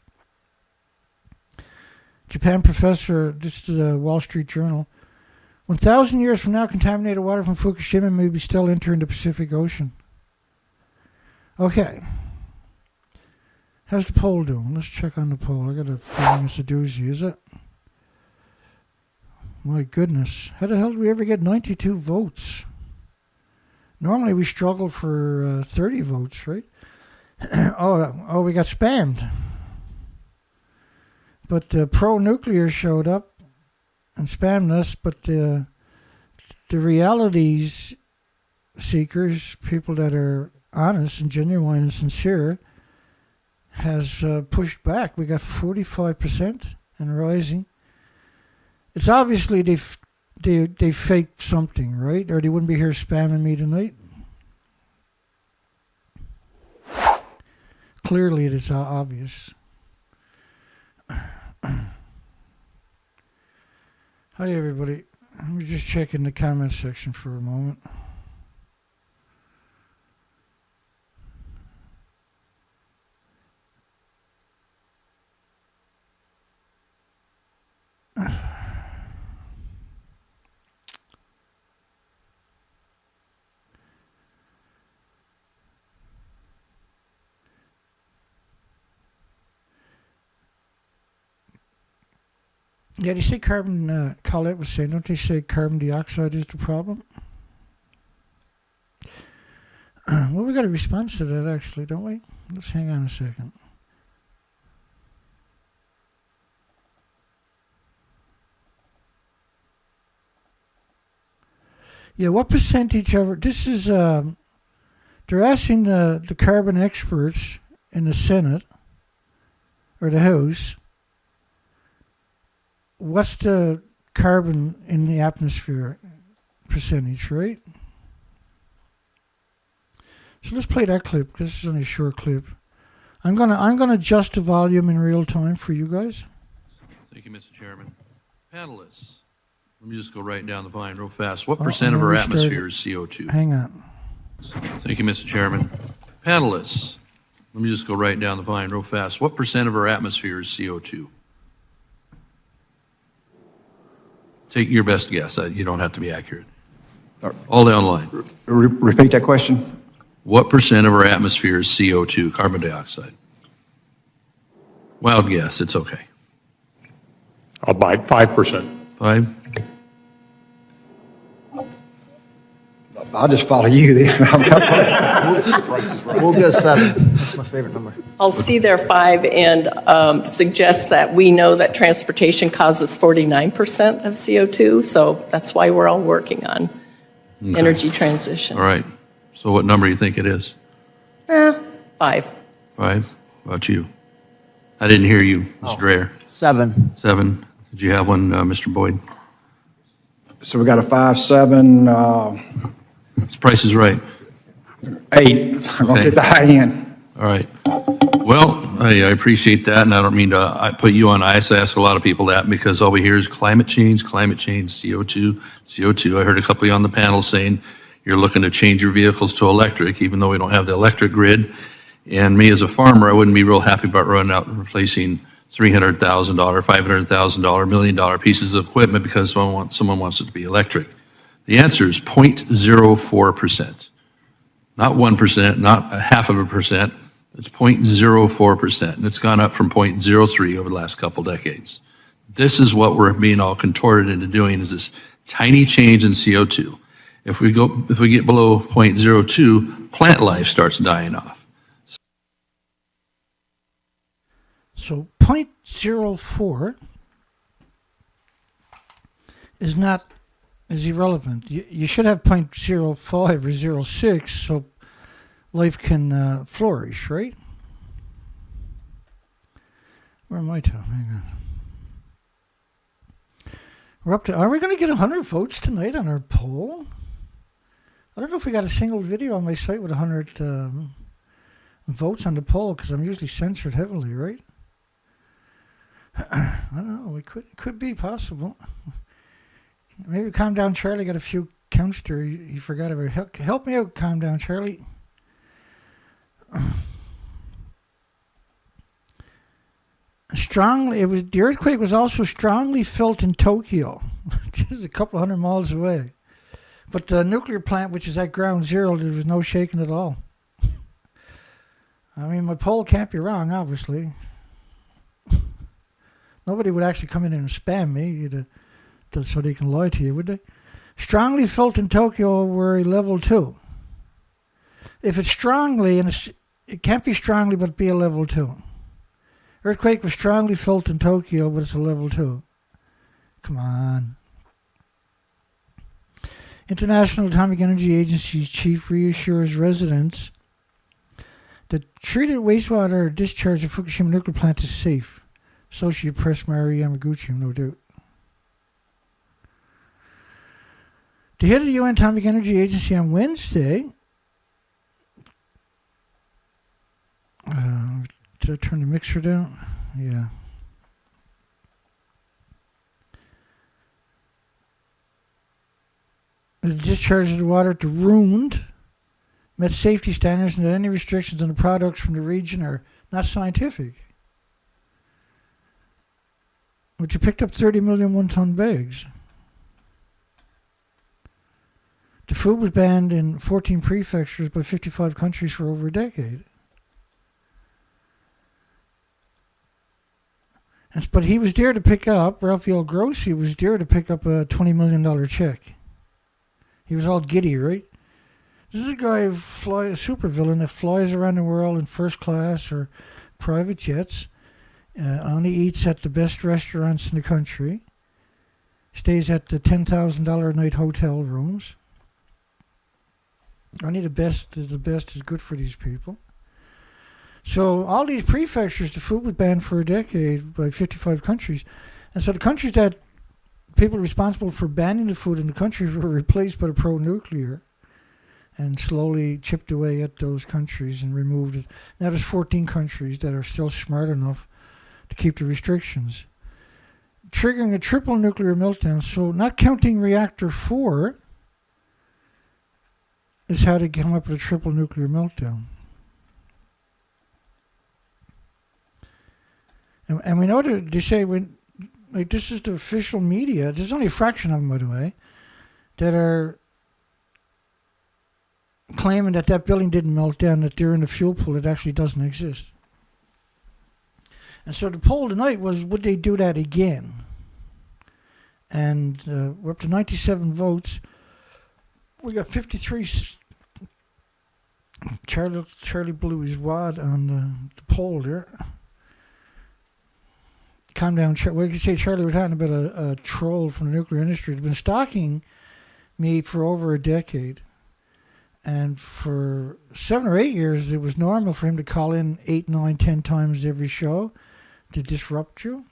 Japan professor, this is the Wall Street Journal, 1,000 years from now, contaminated water from Fukushima may be still entering the Pacific Ocean. Okay. How's the poll doing? Let's check on the poll. I got a feeling it's a doozy, is it? My goodness. How the hell did we ever get 92 votes? Normally we struggle for 30 votes, right? oh, we got spammed. But pro-nuclear showed up and spammed us, but the realities seekers, people that are honest and genuine and sincere, has pushed back. We got 45% and rising. It's obviously they faked something, right? Or they wouldn't be here spamming me tonight. Clearly, it is obvious. Hi, everybody. Let me just check in the comment section for a moment. Yeah, they say carbon, Colette was saying, don't they say carbon dioxide is the problem? Well, we got a response to that, actually, don't we? Let's hang on a second. Yeah, what percentage of this is, they're asking the carbon experts in the Senate, or the House, what's the carbon in the atmosphere percentage, right? So let's play that clip. This is only a short clip. I'm gonna adjust the volume in real time for you guys. Thank you, Mr. Chairman. Panelists, let me just go right down the line real fast. What percent of our atmosphere is CO2? Hang on. Thank you, Mr. Chairman. Panelists, let me just go right down the line real fast. What percent of our atmosphere is CO2? Take your best guess. You don't have to be accurate. All down the line. Repeat that question. What percent of our atmosphere is CO2, carbon dioxide? Wild guess. It's okay. I'll buy 5%. 5? I'll just follow you then. We'll go 7. That's my favorite number. I'll see their 5 and suggest that we know that transportation causes 49% of CO2, so that's why we're all working on energy transition. All right. So what number do you think it is? 5. 5? How about you? I didn't hear you, Mr. Dreyer. 7. 7. Did you have one, Mr. Boyd? So we got a 5, 7, This Price is Right. 8. I'm going to get the high end. All right. Well, I appreciate that, and I don't mean to put you on ice. I ask a lot of people that because all we hear is climate change, CO2, CO2. I heard a couple of you on the panel saying you're looking to change your vehicles to electric, even though we don't have the electric grid. And me as a farmer, I wouldn't be real happy about running out and replacing $300,000, $500,000, $1 million pieces of equipment because someone wants it to be electric. The answer is 0.04%. Not 1%, not a half of a percent. It's 0.04%, and it's gone up from 0.03 over the last couple decades. This is what we're being all contorted into doing, is this tiny change in CO2. If we get below 0.02, plant life starts dying off. So 0.04 is irrelevant. You should have 0.05 or 0.06 so life can flourish, right? Where am I, Tom? Hang on. We're up to. Are we going to get 100 votes tonight on our poll? I don't know if we got a single video on my site with 100 votes on the poll, because I'm usually censored heavily, right? I don't know. It could be possible. Maybe Calm Down Charlie got a few counts there. He forgot about. Help me out, Calm Down Charlie. The earthquake was also strongly felt in Tokyo, just a couple hundred miles away. But the nuclear plant, which is at ground zero, there was no shaking at all. I mean, my poll can't be wrong, obviously. Nobody would actually come in and spam me so they can lie to you, would they? Strongly felt in Tokyo were a level 2. If it's strongly, it can't be strongly, but be a level 2. Earthquake was strongly felt in Tokyo, but it's a level 2. Come on. International Atomic Energy Agency's chief reassures residents that treated wastewater discharge at Fukushima nuclear plant is safe. Associate Press Mari Yamaguchi, no doubt. The head of the UN Atomic Energy Agency on Wednesday, did I turn the mixer down? Yeah. The discharge of the water to Rund met safety standards, and that any restrictions on the products from the region are not scientific. But you picked up 30 million one-ton bags. The food was banned in 14 prefectures by 55 countries for over a decade. But he was there to pick up, Rafael Grossi was there to pick up a $20 million check. He was all giddy, right? This is a guy a supervillain that flies around the world in first class or private jets, only eats at the best restaurants in the country, stays at the $10,000 a night hotel rooms. Only the best is good for these people. So all these prefectures, the food was banned for a decade by 55 countries. And so the countries that people responsible for banning the food in the country were replaced by the pro-nuclear and slowly chipped away at those countries and removed it. Now there's 14 countries that are still smart enough to keep the restrictions, triggering a triple nuclear meltdown. So not counting reactor 4 is how to come up with a triple nuclear meltdown. And we know that they say this is the official media. There's only a fraction of them, by the way, that are claiming that building didn't melt down, that they're in the fuel pool that actually doesn't exist. And so the poll tonight was, would they do that again? And we're up to 97 votes. We got 53. Charlie blew his wad on the poll there. Calm down, we can say, Charlie, we're talking about a troll from the nuclear industry who's been stalking me for over a decade. And for 7 or 8 years, it was normal for him to call in 8, 9, 10 times every show to disrupt you,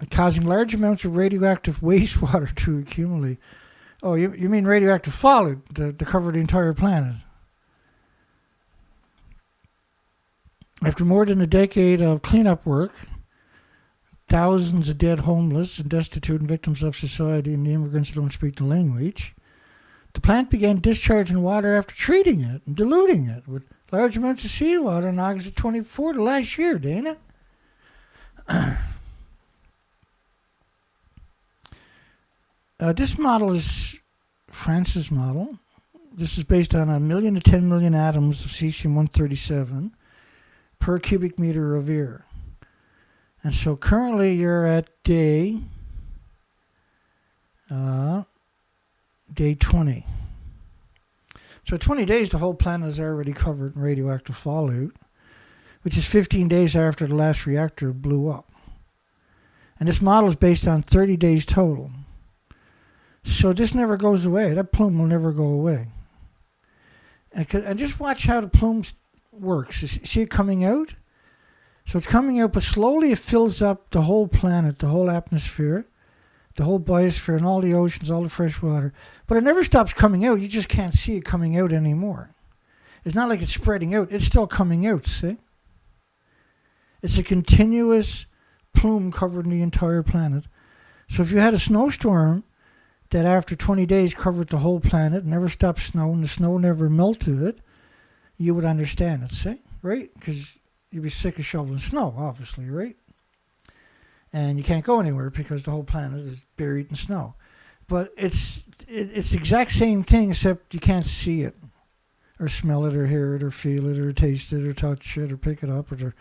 causing large amounts of radioactive wastewater to accumulate. Oh, you mean radioactive fallout to cover the entire planet? After more than a decade of cleanup work, thousands of dead homeless and destitute and victims of society and the immigrants who don't speak the language, the plant began discharging water after treating it and diluting it with large amounts of seawater on August 24th of last year, Dana. This model is France's model. This is based on 1 million to 10 million atoms of cesium-137 per cubic meter of air. And so currently you're at day 20. So 20 days, the whole planet is already covered in radioactive fallout, which is 15 days after the last reactor blew up. And this model is based on 30 days total. So this never goes away. That plume will never go away. And just watch how the plume works. You see it coming out? So it's coming out, but slowly it fills up the whole planet, the whole atmosphere, the whole biosphere, and all the oceans, all the fresh water. But it never stops coming out. You just can't see it coming out anymore. It's not like it's spreading out. It's still coming out, see? It's a continuous plume covering the entire planet. So if you had a snowstorm that after 20 days covered the whole planet, never stopped snowing, the snow never melted, you would understand it, see? Right? Because you'd be sick of shoveling snow, obviously, right? And you can't go anywhere because the whole planet is buried in snow. But it's the exact same thing, except you can't see it, or smell it, or hear it, or feel it, or taste it, or touch it, or pick it up, or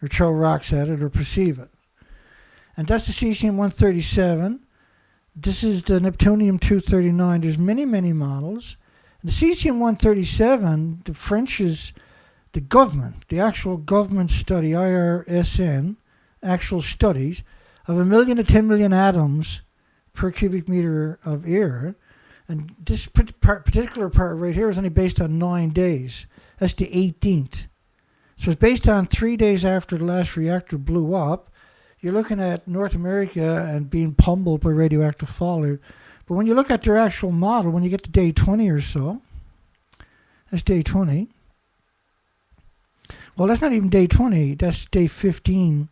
throw rocks at it, or perceive it. And that's the cesium-137. This is the neptunium-239. There's many, many models. The cesium-137, the French's, the government, the actual government study, IRSN, actual studies of 1 million to 10 million atoms per cubic meter of air. And this particular part right here is only based on 9 days. That's the 18th. So it's based on 3 days after the last reactor blew up. You're looking at North America and being pummeled by radioactive fallout. But when you look at their actual model, when you get to day 20 or so, that's day 20. Well, that's not even day 20. That's day 15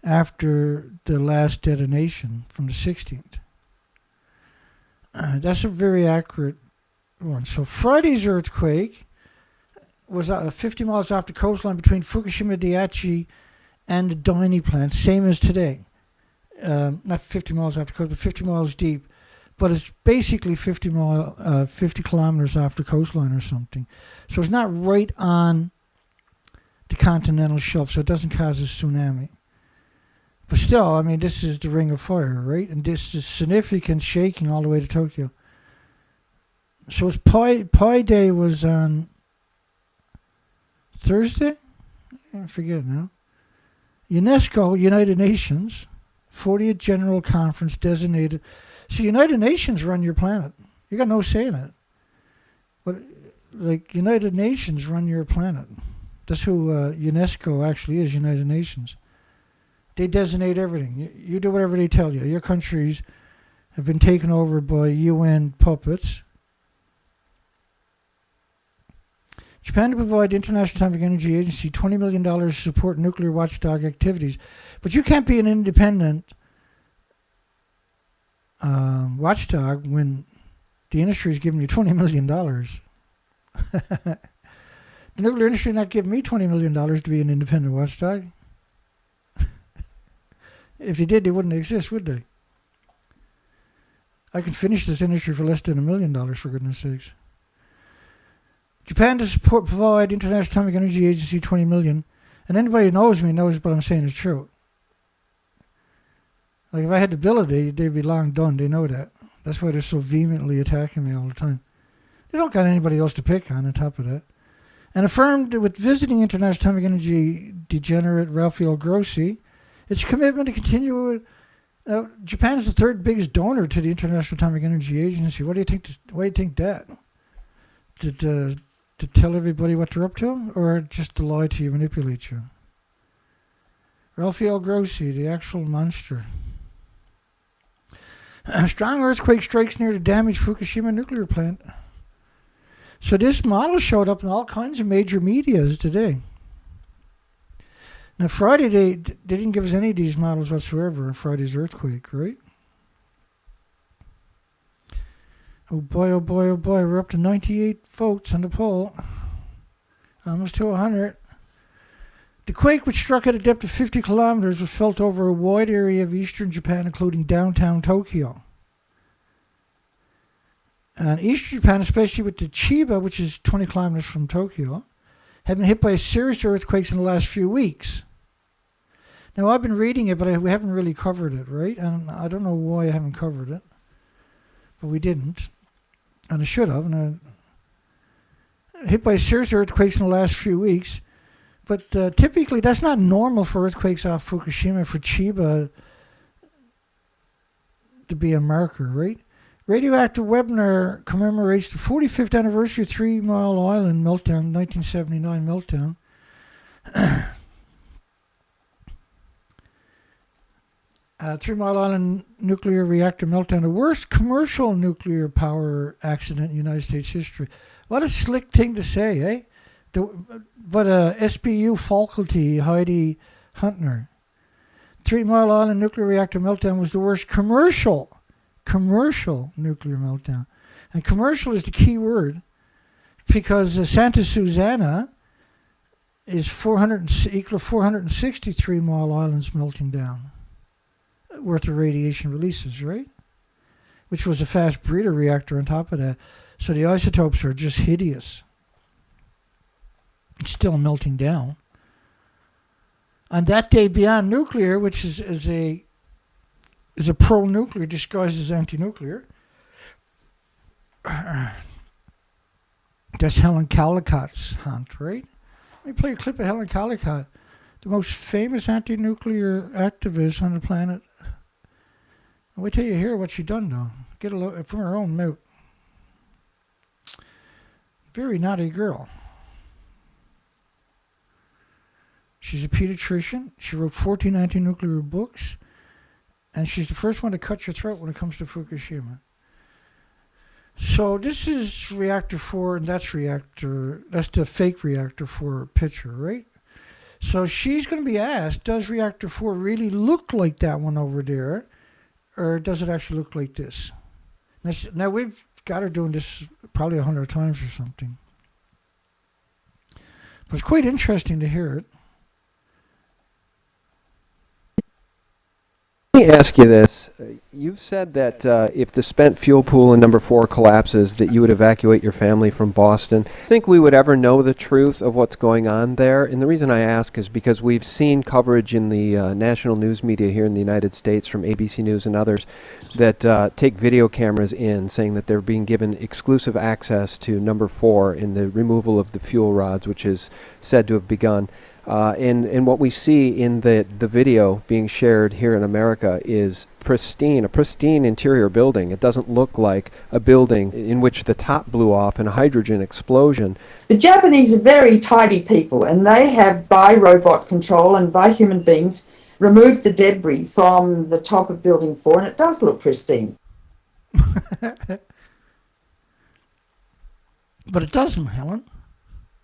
after the last detonation from the 16th. That's a very accurate one. So Friday's earthquake was 50 miles off the coastline between Fukushima Daiichi and the Daini plant, same as today. Not 50 miles off the coast, but 50 miles deep. But it's basically 50 kilometers off the coastline or something. So it's not right on the continental shelf, so it doesn't cause a tsunami. But still, I mean, this is the Ring of Fire, right? And this is significant shaking all the way to Tokyo. So it's Pi Day was on Thursday? I forget now. UNESCO, United Nations, 40th General Conference designated. So United Nations run your planet. You got no say in it. But like United Nations run your planet. That's who UNESCO actually is, United Nations. They designate everything. You do whatever they tell you. Your countries have been taken over by UN puppets. Japan to provide the International Atomic Energy Agency $20 million to support nuclear watchdog activities. But you can't be an independent watchdog when the industry is giving you $20 million. The nuclear industry is not giving me $20 million to be an independent watchdog. If they did, they wouldn't exist, would they? I can finish this industry for less than $1 million, for goodness sakes. Japan to provide International Atomic Energy Agency $20 million. And anybody who knows me knows what I'm saying is true. Like, if I had the ability, they'd be long done. They know that. That's why they're so vehemently attacking me all the time. They don't got anybody else to pick on top of that. And affirmed with visiting International Atomic Energy degenerate Rafael Grossi, its commitment to continue. Japan is the third biggest donor to the International Atomic Energy Agency. Why do you think that? To tell everybody what they're up to, or just to lie to you, manipulate you? Rafael Grossi, the actual monster. A strong earthquake strikes near the damaged Fukushima nuclear plant. So this model showed up in all kinds of major medias today. Now Friday, they didn't give us any of these models whatsoever on Friday's earthquake, right? Oh boy, oh boy, oh boy, we're up to 98 votes on the poll. Almost to 100. The quake, which struck at a depth of 50 kilometers, was felt over a wide area of eastern Japan, including downtown Tokyo. And East Japan, especially with the Chiba, which is 20 kilometers from Tokyo, have been hit by a series of earthquakes in the last few weeks. Now, I've been reading it, but we haven't really covered it, right? And I don't know why I haven't covered it, but we didn't. And I should have. And hit by a series of earthquakes in the last few weeks. But typically, that's not normal for earthquakes off Fukushima, for Chiba to be a marker, right? Radioactive webinar commemorates the 45th anniversary of 3 Mile Island meltdown, 1979 meltdown. 3 Mile Island nuclear reactor meltdown, the worst commercial nuclear power accident in United States history. What a slick thing to say, eh? But SBU faculty, Heidi Huntner. 3 Mile Island nuclear reactor meltdown was the worst commercial nuclear meltdown. And commercial is the key word because Santa Susana is equal to 463 Mile Islands melting down worth of radiation releases, right? Which was a fast breeder reactor on top of that. So the isotopes are just hideous. It's still melting down. On that day, Beyond Nuclear, which is a pro-nuclear disguised as anti-nuclear. That's Helen Callicott's hunt, right? Let me play a clip of Helen Callicott, the most famous anti-nuclear activist on the planet. Wait till you hear what she done, though. Get a look from her own mouth. Very naughty girl. She's a pediatrician. She wrote 14 anti-nuclear books. And she's the first one to cut your throat when it comes to Fukushima. So this is reactor 4, and that's the fake reactor 4 picture, right? So she's going to be asked, does reactor 4 really look like that one over there? Or does it actually look like this? Now we've got her doing this probably 100 times or something. But it's quite interesting to hear it. Let me ask you this. You've said that if the spent fuel pool in number 4 collapses, that you would evacuate your family from Boston. Do you think we would ever know the truth of what's going on there? And the reason I ask is because we've seen coverage in the national news media here in the United States from ABC News and others that take video cameras in, saying that they're being given exclusive access to number 4 in the removal of the fuel rods, which is said to have begun. And what we see in the video being shared here in America is a pristine interior building. It doesn't look like a building in which the top blew off in a hydrogen explosion. The Japanese are very tidy people, and they have, by robot control and by human beings, removed the debris from the top of building 4, and it does look pristine. But it doesn't, Helen.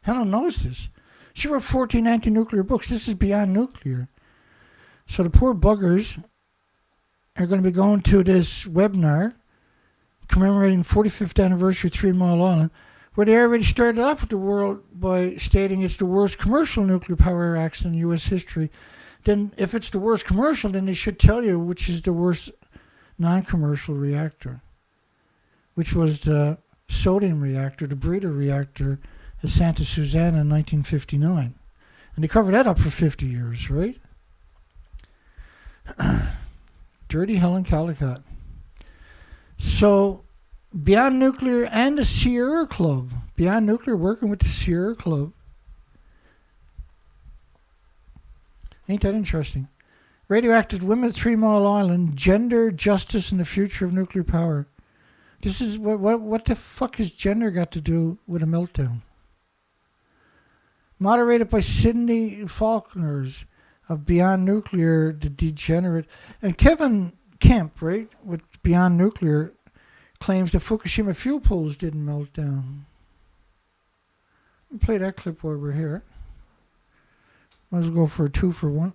Helen knows this. She wrote 14 anti-nuclear books. This is Beyond Nuclear. So the poor buggers are going to be going to this webinar commemorating 45th anniversary of 3 Mile Island, where they already started off with the world by stating it's the worst commercial nuclear power accident in U.S. history. Then if it's the worst commercial, then they should tell you which is the worst non-commercial reactor, which was the sodium reactor, the breeder reactor, at Santa Susana in 1959. And they covered that up for 50 years, right? Dirty Helen Callicott. So, Beyond Nuclear and the Sierra Club. Beyond Nuclear working with the Sierra Club. Ain't that interesting? Radioactive Women at 3 Mile Island, Gender, Justice, and the Future of Nuclear Power. This is, what the fuck has gender got to do with a meltdown? Moderated by Sidney Faulkners of Beyond Nuclear, the Degenerate. And Kevin Kemp, right, with Beyond Nuclear, claims the Fukushima fuel pools didn't melt down. Let me play that clip while we're here. Might as well go for a 2 for 1.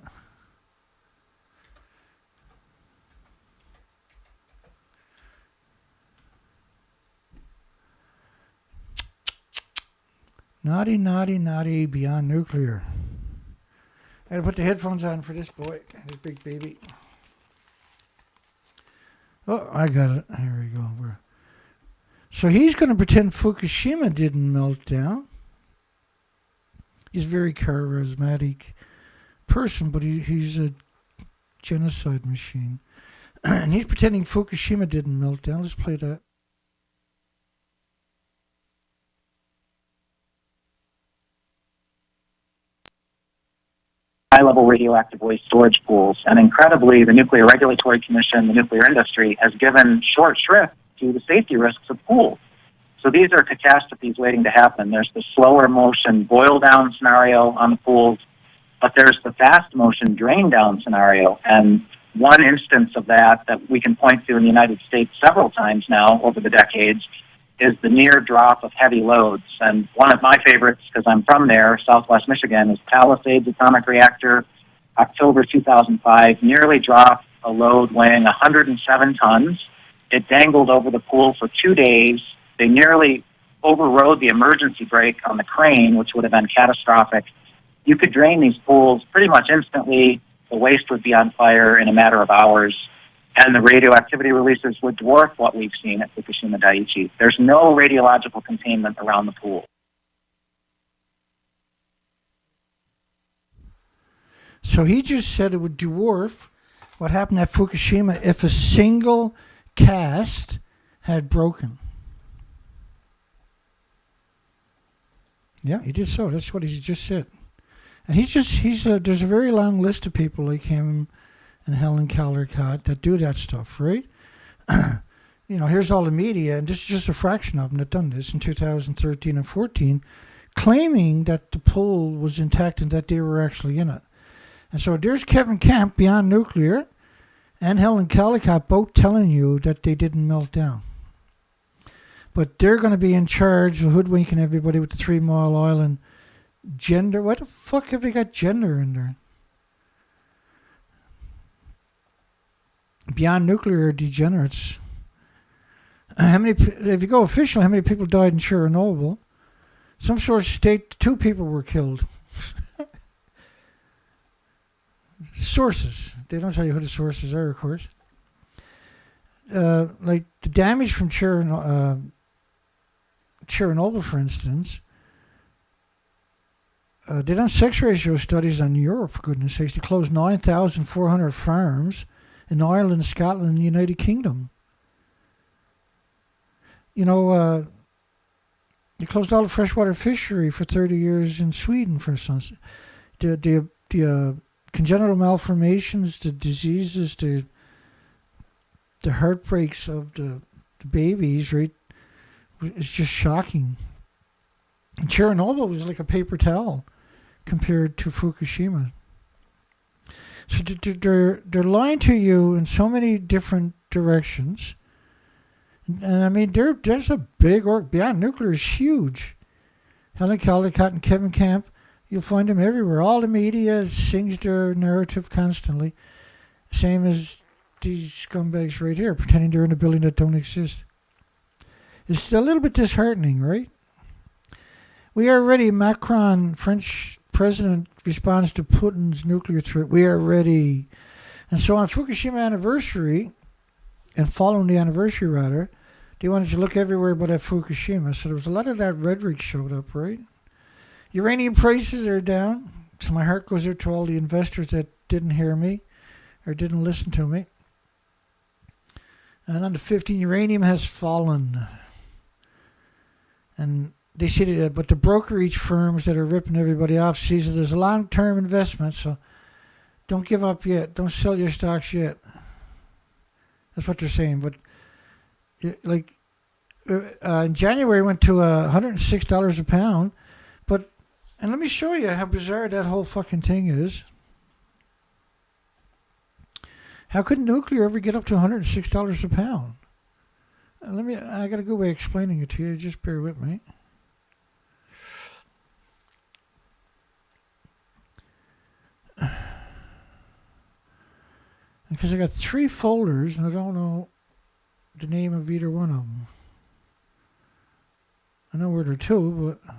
Naughty, naughty, naughty, Beyond Nuclear. I had to put the headphones on for this boy, this big baby. Oh, I got it. Here we go. So he's going to pretend Fukushima didn't melt down. He's a very charismatic person, but he's a genocide machine. And he's pretending Fukushima didn't melt down. Let's play that. High-level radioactive waste storage pools. And incredibly, the Nuclear Regulatory Commission, the nuclear industry, has given short shrift to the safety risks of pools. So these are catastrophes waiting to happen. There's the slower motion boil-down scenario on the pools, but there's the fast motion drain-down scenario. And one instance of that we can point to in the United States several times now over the decades is the near drop of heavy loads. And one of my favorites, because I'm from there, Southwest Michigan, is Palisades Atomic Reactor, October 2005, nearly dropped a load weighing 107 tons. It dangled over the pool for 2 days. They nearly overrode the emergency brake on the crane, which would have been catastrophic. You could drain these pools pretty much instantly. The waste would be on fire in a matter of hours, and the radioactivity releases would dwarf what we've seen at Fukushima Daiichi. There's no radiological containment around the pool. So he just said it would dwarf what happened at Fukushima if a single cast had broken. Yeah, he did so. That's what he just said. And there's a very long list of people like him and Helen Caldicott that do that stuff, right? Here's all the media, and this is just a fraction of them that done this in 2013 and 14, claiming that the pool was intact and that they were actually in it. And so there's Kevin Camp, Beyond Nuclear, and Helen Caldicott both telling you that they didn't melt down. But they're going to be in charge of hoodwinking everybody with the 3 Mile Island gender. Why the fuck have they got gender in there? Beyond Nuclear are degenerates. If you go official, how many people died in Chernobyl? Some sources state 2 people were killed. Sources. They don't tell you who the sources are, of course. Like the damage from Chernobyl, for instance. They done sex ratio studies on Europe, for goodness sakes. They closed 9,400 farms in Ireland, Scotland, and the United Kingdom. They closed all the freshwater fishery for 30 years in Sweden, for instance. The congenital malformations, the diseases, the heartbreaks of the babies, right? It's just shocking. And Chernobyl was like a paper towel compared to Fukushima. So they're lying to you in so many different directions. And I mean, there's a big Beyond Nuclear is huge. Helen Caldicott and Kevin Camp, you'll find them everywhere. All the media sings their narrative constantly. Same as these scumbags right here, pretending they're in a building that don't exist. It's a little bit disheartening, right? We are ready. Macron, French president, responds to Putin's nuclear threat. We are ready. And so on Fukushima anniversary, and following the anniversary rather, they wanted to look everywhere but at Fukushima. So there was a lot of that rhetoric showed up, right? Uranium prices are down. So my heart goes out to all the investors that didn't hear me or didn't listen to me. And on the 15, uranium has fallen. And they see that, but the brokerage firms that are ripping everybody off sees it as a long-term investment, so don't give up yet. Don't sell your stocks yet. That's what they're saying. But in January, it went to $106 a pound. And let me show you how bizarre that whole fucking thing is. How could nuclear ever get up to $106 a pound? I got a good way of explaining it to you. Just bear with me. Because I got 3 folders and I don't know the name of either one of them. I know where they're 2, but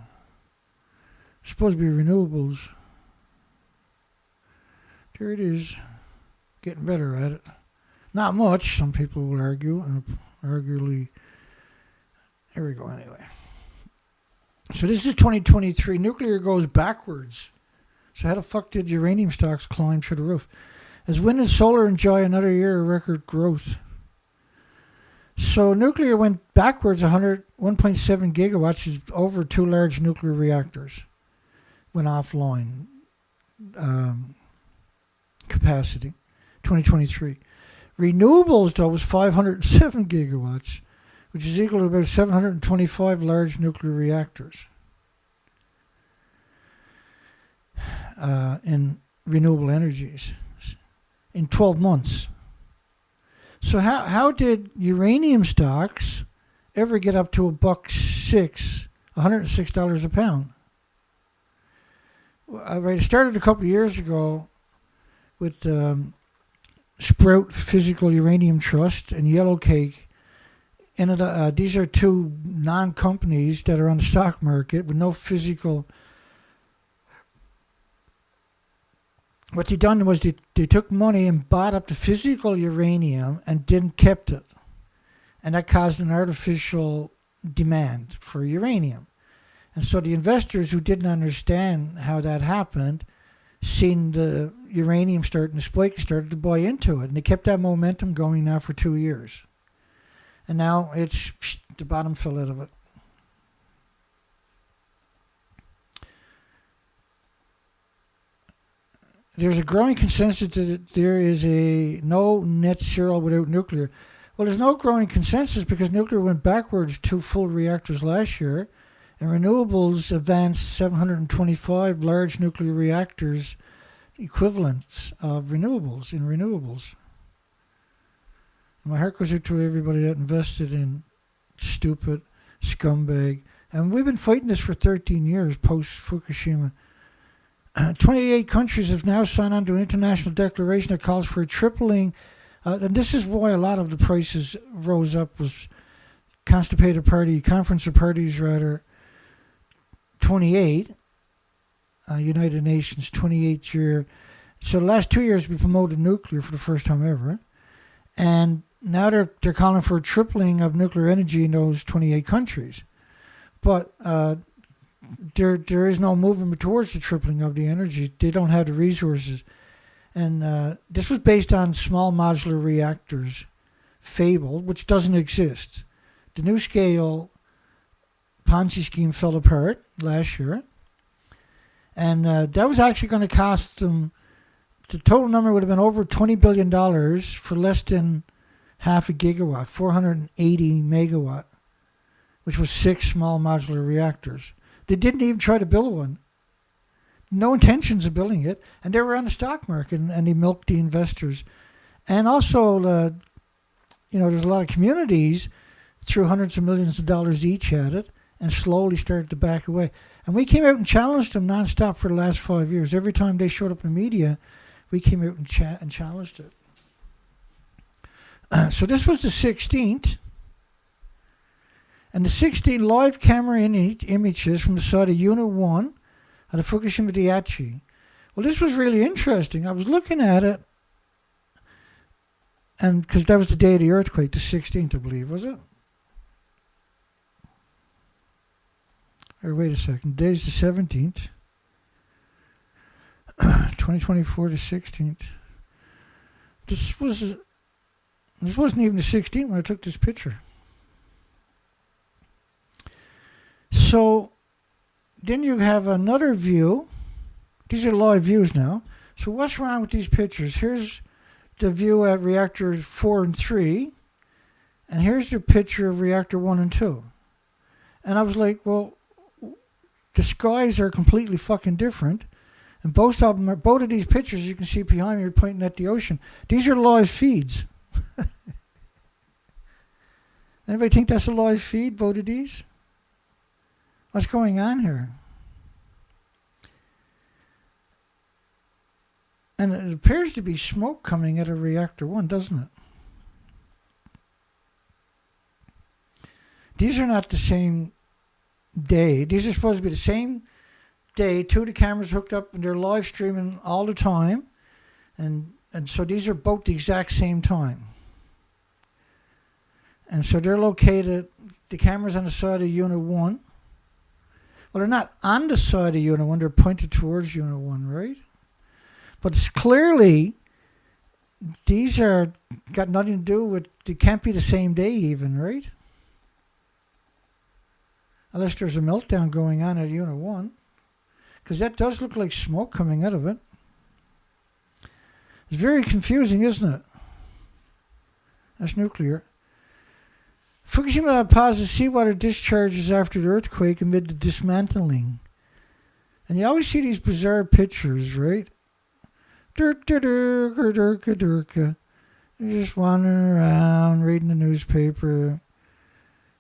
it's supposed to be renewables. There it is. Getting better at it. Not much, some people will argue, and arguably Here we go anyway. So this is 2023. Nuclear goes backwards. So how the fuck did uranium stocks climb through the roof? As wind and solar enjoy another year of record growth. So nuclear went backwards 1.7 gigawatts, is over 2 large nuclear reactors. Went offline capacity, 2023. Renewables, though, was 507 gigawatts, which is equal to about 725 large nuclear reactors in renewable energies in 12 months. So how did uranium stocks ever get up to $106 a pound? Right, it started a couple of years ago with Sprout Physical Uranium Trust and Yellow Cake. And these are two non-companies that are on the stock market with no physical. What they done was they took money and bought up the physical uranium and didn't kept it. And that caused an artificial demand for uranium. And so the investors who didn't understand how that happened, seen the uranium starting to spike, started to buy into it. And they kept that momentum going now for 2 years. And now it's the bottom fell out of it. There's a growing consensus that there is no net zero without nuclear. Well, there's no growing consensus because nuclear went backwards 2 full reactors last year, and renewables advanced 725 large nuclear reactors equivalents of renewables in renewables. My heart goes out to everybody that invested in stupid scumbag. And we've been fighting this for 13 years post-Fukushima. 28 countries have now signed on to an international declaration that calls for a tripling. And this is why a lot of the prices rose up, was Conference of Parties, 28, United Nations 28 year. So the last 2 years we promoted nuclear for the first time ever. And now they're calling for a tripling of nuclear energy in those 28 countries. But there is no movement towards the tripling of the energy. They don't have the resources. And this was based on small modular reactors, fable, which doesn't exist. The new scale Ponzi scheme fell apart last year. And that was actually going to cost them, the total number would have been over $20 billion for less than half a gigawatt, 480 megawatt, which was 6 small modular reactors. They didn't even try to build one. No intentions of building it. And they were on the stock market, and they milked the investors. And also, there's a lot of communities threw hundreds of millions of dollars each at it and slowly started to back away. And we came out and challenged them nonstop for the last 5 years. Every time they showed up in the media, we came out and challenged it. So this was the 16th. And the 16 live camera images from the side of Unit 1 at the Fukushima Daiichi. Well, this was really interesting. I was looking at it, and because that was the day of the earthquake, the 16th, I believe, was it? Or wait a second, today's the 17th. 2024 to 16th. This wasn't even the 16th when I took this picture. So then you have another view. These are live views now. So what's wrong with these pictures? Here's the view at reactor 4 and 3. And here's the picture of reactor 1 and 2. And I was like, well, the skies are completely fucking different. And both of these pictures you can see behind me are pointing at the ocean. These are live feeds. Anybody think that's a live feed, both of these? What's going on here? And it appears to be smoke coming out of reactor 1, doesn't it? These are not the same day. These are supposed to be the same day. 2 of the cameras hooked up and they're live streaming all the time. And so these are both the exact same time. And so they're located the cameras on the side of Unit 1. Well, they're not on the side of Unit 1, they're pointed towards Unit 1, right? But it's clearly, these are got nothing to do with, they can't be the same day even, right? Unless there's a meltdown going on at Unit 1. Because that does look like smoke coming out of it. It's very confusing, isn't it? That's nuclear. Fukushima pauses seawater discharges after the earthquake amid the dismantling. And you always see these bizarre pictures, right? You're just wandering around, reading the newspaper.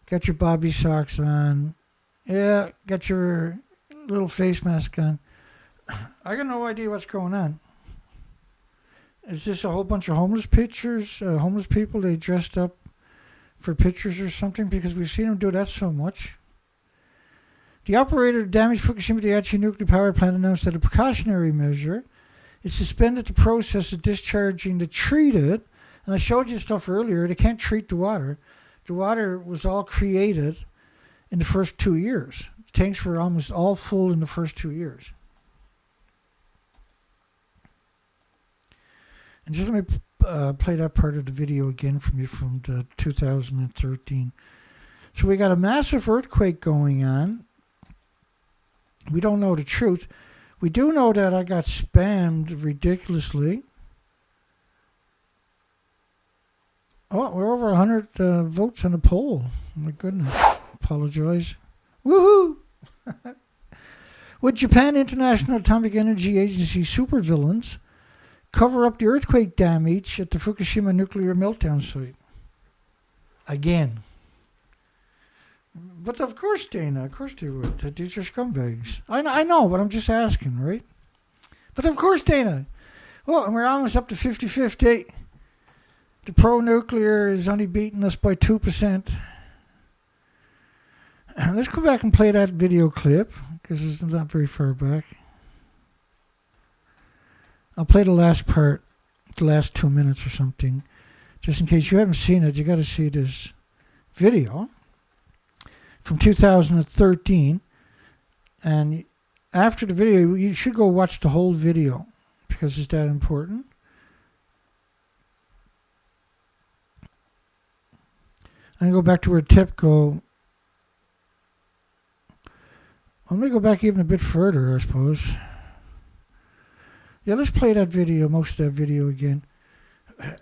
Got your bobby socks on. Yeah, got your little face mask on. I got no idea what's going on. Is this a whole bunch of homeless pictures? Homeless people, they dressed up for pictures or something? Because we've seen them do that so much. The operator of damaged Fukushima Daiichi nuclear power plant announced that a precautionary measure is suspended the process of discharging the treated. And I showed you stuff earlier. They can't treat the water. The water was all created in the first 2 years. The tanks were almost all full in the first 2 years. And just let me play that part of the video again from you from 2013. So we got a massive earthquake going on. We don't know the truth. We do know that I got spammed ridiculously. Oh, we're over 100 votes on the poll. Oh my goodness. Apologize. Woohoo! Would Japan International Atomic Energy Agency supervillains cover up the earthquake damage at the Fukushima nuclear meltdown site? Again. But of course, Dana, of course they would. These are scumbags. I know, but I'm just asking, right? But of course, Dana. Oh, and we're almost up to 50-50. The pro-nuclear is only beating us by 2%. Let's go back and play that video clip, because it's not very far back. I'll play the last part, the last 2 minutes or something. Just in case you haven't seen it, you got to see this video from 2013. And after the video, you should go watch the whole video, because it's that important. I'm going to go back to where TEPCO. I'm going to go back even a bit further, I suppose. Yeah, let's play that video, most of that video again.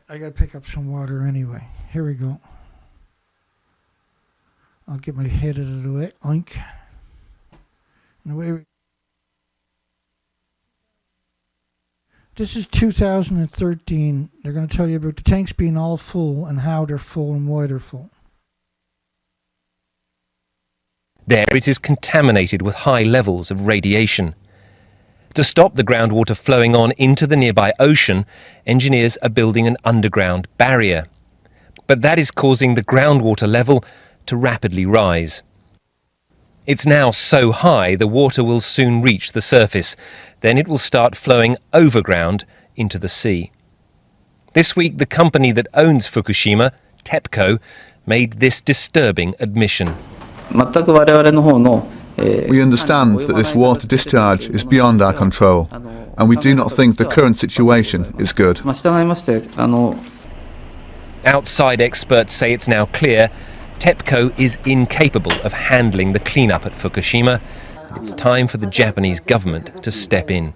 I got to pick up some water anyway. Here we go. I'll get my head out of the way. Oink. And away we... This is 2013. They're going to tell you about the tanks being all full and how they're full and why they're full. There it is contaminated with high levels of radiation. To stop the groundwater flowing on into the nearby ocean, engineers are building an underground barrier. But that is causing the groundwater level to rapidly rise. It's now so high the water will soon reach the surface. Then it will start flowing overground into the sea. This week, the company that owns Fukushima, TEPCO, made this disturbing admission. We understand that this water discharge is beyond our control, and we do not think the current situation is good. Outside experts say it's now clear TEPCO is incapable of handling the cleanup at Fukushima. It's time for the Japanese government to step in.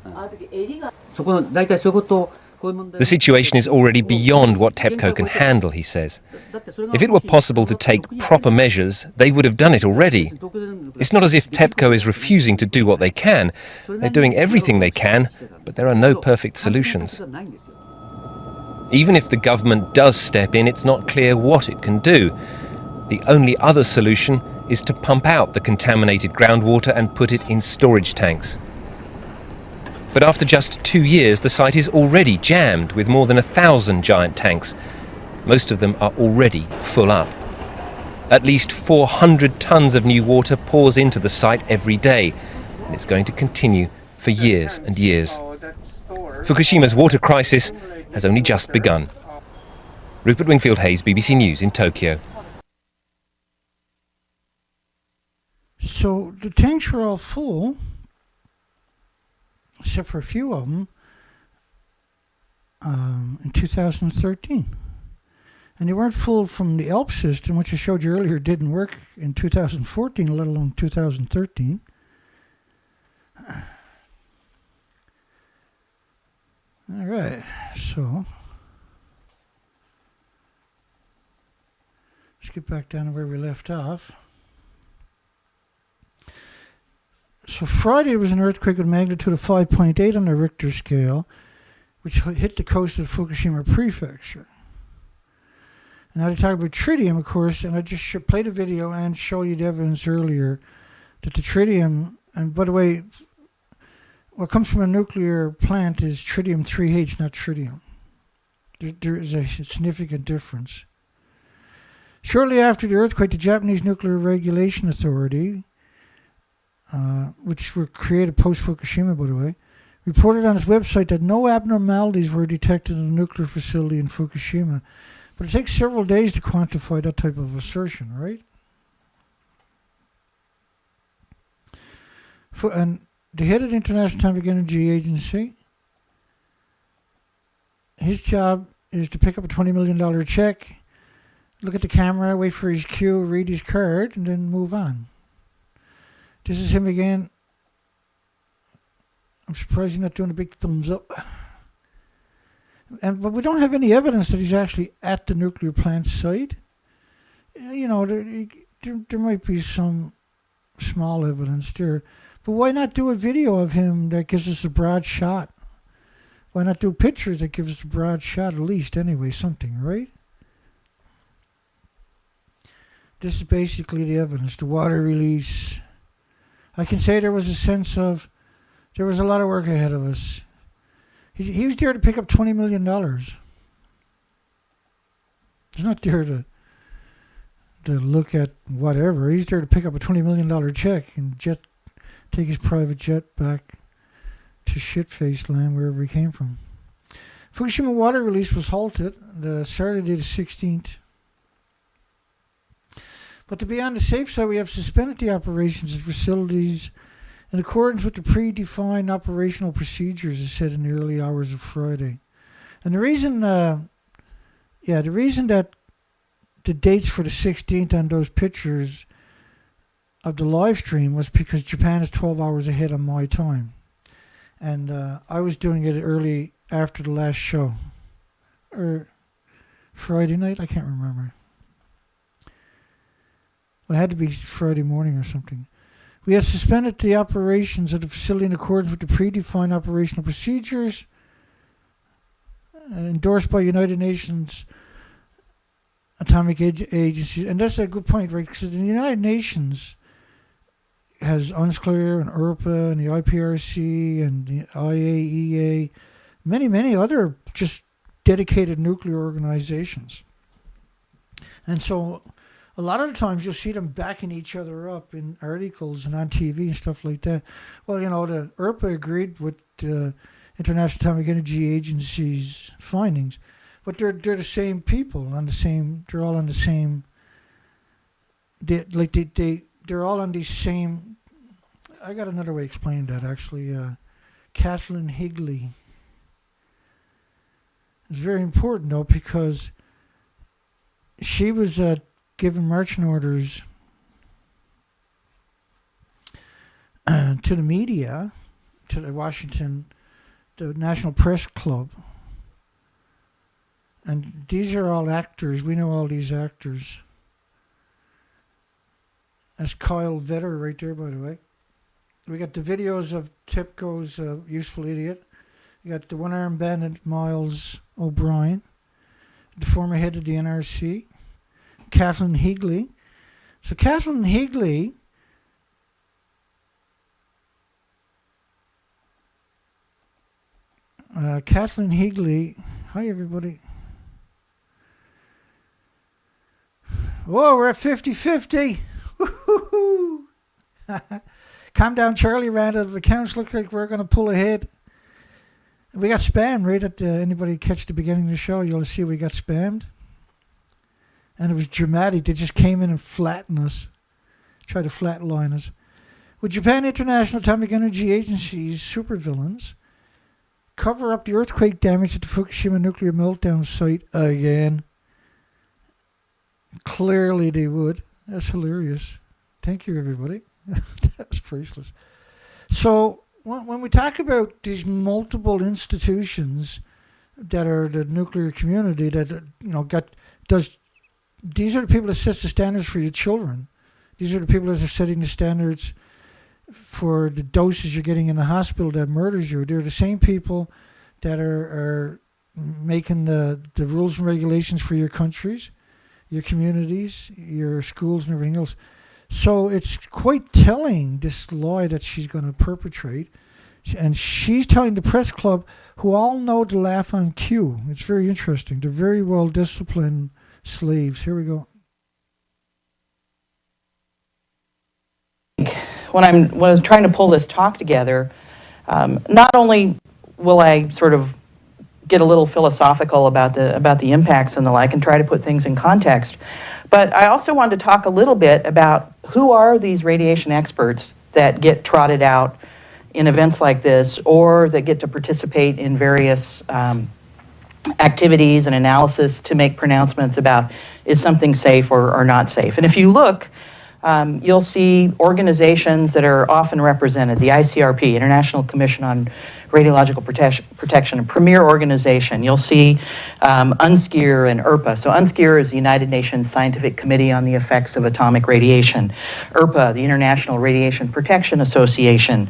The situation is already beyond what TEPCO can handle, he says. If it were possible to take proper measures, they would have done it already. It's not as if TEPCO is refusing to do what they can. They're doing everything they can, but there are no perfect solutions. Even if the government does step in, it's not clear what it can do. The only other solution is to pump out the contaminated groundwater and put it in storage tanks. But after just 2 years, the site is already jammed with more than 1,000 giant tanks. Most of them are already full up. At least 400 tons of new water pours into the site every day, and it's going to continue for years and years. Fukushima's water crisis has only just begun. Rupert Wingfield-Hayes, BBC News in Tokyo. So the tanks were all full, except for a few of them, in 2013. And they weren't full from the ELP system, which I showed you earlier didn't work in 2014, let alone 2013. All right, so let's get back down to where we left off. So Friday was an earthquake with magnitude of 5.8 on the Richter scale, which hit the coast of Fukushima Prefecture. And now they talk about tritium, of course, and I just played a video and showed you the evidence earlier that the tritium, and by the way, what comes from a nuclear plant is tritium-3H, not tritium. There is a significant difference. Shortly after the earthquake, the Japanese Nuclear Regulation Authority, which were created post-Fukushima, by the way, reported on its website that no abnormalities were detected in the nuclear facility in Fukushima. But it takes several days to quantify that type of assertion, right? And the head of the International Atomic Energy Agency, his job is to pick up a $20 million check, look at the camera, wait for his cue, read his card, and then move on. This is him again. I'm surprised he's not doing a big thumbs up. But we don't have any evidence that he's actually at the nuclear plant site. You know, there might be some small evidence there. But why not do a video of him that gives us a broad shot? Why not do pictures that give us a broad shot at least anyway, something, right? This is basically the evidence, the water release. I can say there was a sense of, there was a lot of work ahead of us. He was there to pick up $20 million. He's not there to look at whatever. He's there to pick up a $20 million check and take his private jet back to shit-faced land wherever he came from. Fukushima water release was halted the Saturday the 16th. But to be on the safe side, we have suspended the operations of facilities in accordance with the predefined operational procedures, as said in the early hours of Friday. And the reason, the reason that the dates for the 16th on those pictures of the live stream was because Japan is 12 hours ahead of my time. And I was doing it early after the last show. Or Friday night, I can't remember. Well, it had to be Friday morning or something. We had suspended the operations of the facility in accordance with the predefined operational procedures endorsed by United Nations Atomic Agency. And that's a good point, right? Because the United Nations has UNSCLEAR and ERPA and the IPRC and the IAEA, many other just dedicated nuclear organizations. And so a lot of the times you'll see them backing each other up in articles and on TV and stuff like that. Well, you know, the ERPA agreed with the International Atomic Energy Agency's findings, but they're the same people on the same. They're all on the same. They're all on these same. I got another way of explaining that actually. Kathleen Higley. It's very important though because she was given marching orders to the media, to the National Press Club. And these are all actors. We know all these actors. That's Kyle Vetter right there, by the way. We got the videos of TEPCO's Useful Idiot. We got the one-armed bandit Miles O'Brien, the former head of the NRC. Kathleen Higley. So Kathleen Higley hi everybody. Whoa, we're at 50-50. Calm down, Charlie ran out of accounts. Looks like we're going to pull ahead. We got spammed right at anybody catch the beginning of the show. You'll see we got spammed. And it was dramatic. They just came in and flattened us. try to flatline us. With Japan International Atomic Energy Agency's supervillains cover up the earthquake damage at the Fukushima nuclear meltdown site again. Clearly they would. That's hilarious. Thank you, everybody. That's priceless. So when we talk about these multiple institutions that are the nuclear community that these are the people that set the standards for your children. These are the people that are setting the standards for the doses you're getting in the hospital that murders you. They're the same people that are making the rules and regulations for your countries, your communities, your schools, and everything else. So it's quite telling, this lie that she's going to perpetrate. And she's telling the press club, who all know to laugh on cue. It's very interesting. They're very well disciplined slaves. Here we go. When I was trying to pull this talk together, not only will I sort of get a little philosophical about the impacts and the like and try to put things in context, but I also wanted to talk a little bit about who are these radiation experts that get trotted out in events like this, or that get to participate in various activities and analysis to make pronouncements about is something safe or not safe. And if you look, you'll see organizations that are often represented. The ICRP, International Commission on Radiological Protection, a premier organization. You'll see UNSCEAR and IRPA. So UNSCEAR is the United Nations Scientific Committee on the Effects of Atomic Radiation. IRPA, the International Radiation Protection Association.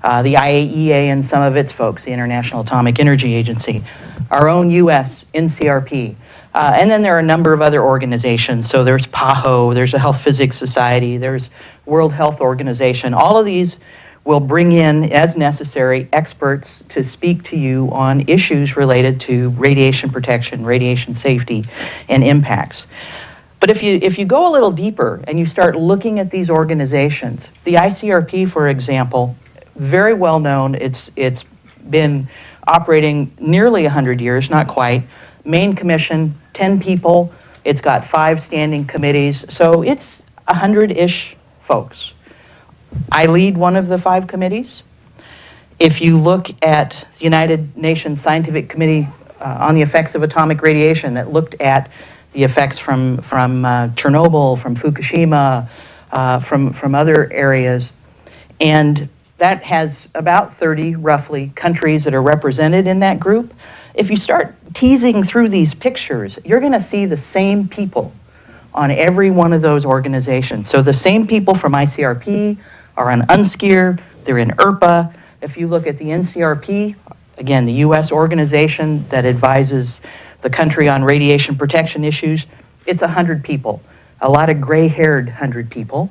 The IAEA and some of its folks, the International Atomic Energy Agency. Our own US NCRP. And then there are a number of other organizations. So there's PAHO, there's the Health Physics Society, there's World Health Organization. All of these will bring in, as necessary, experts to speak to you on issues related to radiation protection, radiation safety, and impacts. But if you go a little deeper and you start looking at these organizations, the ICRP, for example, very well known. It's been operating nearly 100 years, not quite. Main commission, 10 people. It's got 5 standing committees. So it's 100-ish folks. I lead one of the 5 committees. If you look at the United Nations Scientific Committee on the Effects of Atomic Radiation that looked at the effects from Chernobyl, from Fukushima, from other areas, and that has about 30, roughly, countries that are represented in that group. If you start teasing through these pictures, you're going to see the same people on every one of those organizations. So the same people from ICRP are on UNSCEAR, they're in IRPA. If you look at the NCRP, again, the US organization that advises the country on radiation protection issues, it's 100 people, a lot of gray-haired 100 people.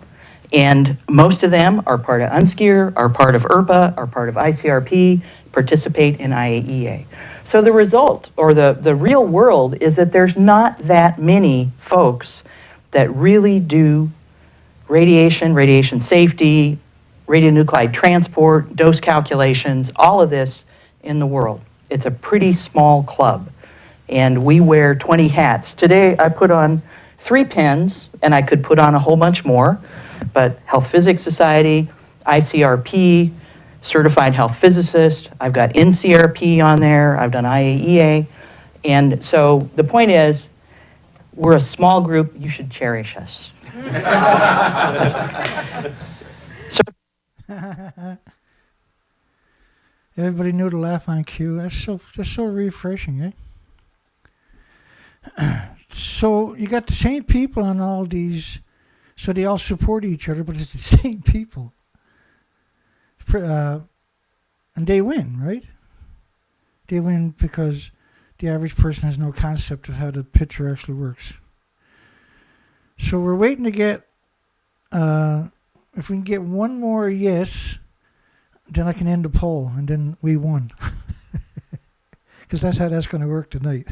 And most of them are part of UNSCEAR, are part of IRPA, are part of ICRP, participate in IAEA. So the result, or the real world, is that there's not that many folks that really do radiation safety, radionuclide transport, dose calculations, all of this in the world. It's a pretty small club. And we wear 20 hats. Today I put on 3 pins, and I could put on a whole bunch more, but Health Physics Society, ICRP, Certified Health Physicist, I've got NCRP on there, I've done IAEA, and so the point is, we're a small group, you should cherish us. So everybody knew to laugh on cue. That's so refreshing, eh? So you got the same people on all these, so they all support each other, but it's the same people. And they win, right? They win because the average person has no concept of how the picture actually works. So we're waiting to get, if we can get one more yes, then I can end the poll, and then we won. Because that's how that's going to work tonight.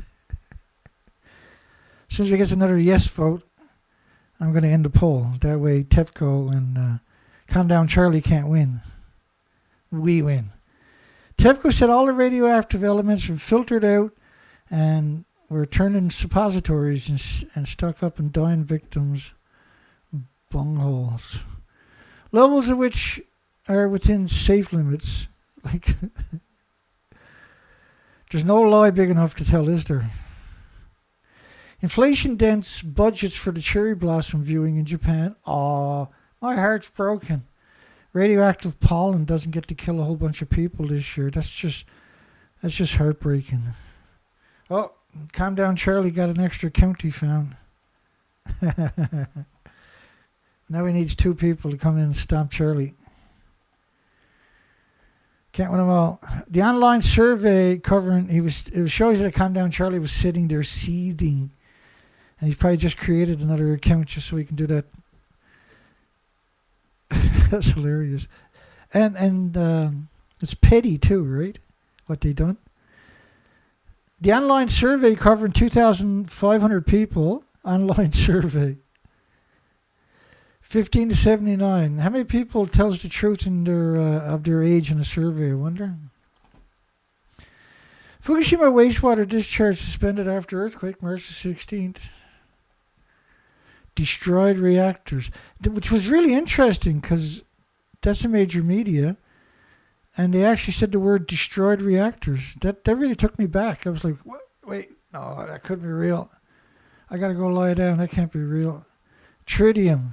As soon as we get another yes vote, I'm going to end the poll. That way TEPCO and Calm Down Charlie can't win. We win. TEPCO said all the radioactive elements were filtered out and were turned in suppositories and stuck up in dying victims' bungholes. levels of which are within safe limits. Like, there's no lie big enough to tell, is there? Inflation-dense budgets for the cherry blossom viewing in Japan. Aw, my heart's broken. Radioactive pollen doesn't get to kill a whole bunch of people this year. That's just heartbreaking. Oh, calm down, Charlie got an extra county found. Now he needs 2 people to come in and stomp Charlie. Can't win them all. The online survey covering, it shows that Calm Down Charlie was sitting there seething. And he's probably just created another account just so he can do that. That's hilarious. And it's petty too, right? What they done. The online survey covering 2,500 people. Online survey. 15 to 79. How many people tells the truth in their of their age in a survey, I wonder? Fukushima wastewater discharge suspended after earthquake, March the 16th. Destroyed reactors, which was really interesting because that's a major media, and they actually said the word destroyed reactors. That really took me back. I was like, what? Wait, no, that couldn't be real. I got to go lie down. That can't be real. Tritium.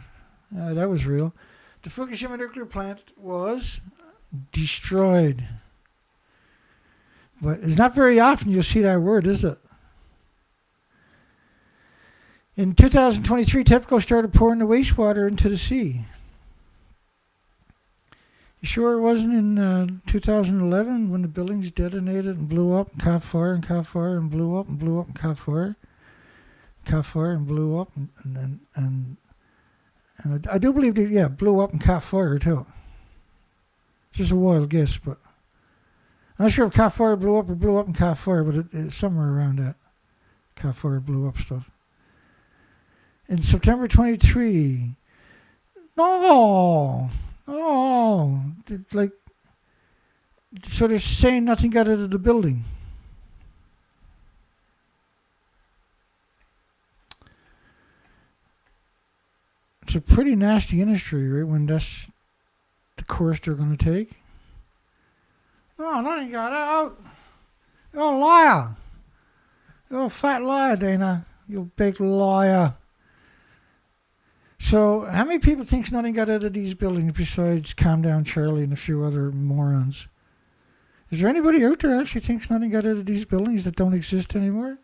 That was real. The Fukushima nuclear plant was destroyed. But it's not very often you'll see that word, is it? In 2023, TEPCO started pouring the wastewater into the sea. You sure it wasn't in 2011 when the buildings detonated and blew up and caught fire and caught fire and blew up and blew up and caught fire and blew up and I do believe that, blew up and caught fire too. Just a wild guess, but I'm not sure if caught fire blew up or blew up and caught fire, but it's somewhere around that. Caught fire, blew up stuff. In September 23, so they're saying nothing got out of the building. It's a pretty nasty industry, right, when that's the course they're going to take. No, nothing got out. You're a liar. You're a fat liar, Dana. You big liar. So, how many people think nothing got out of these buildings besides Calm Down Charlie and a few other morons? Is there anybody out there actually thinks nothing got out of these buildings that don't exist anymore?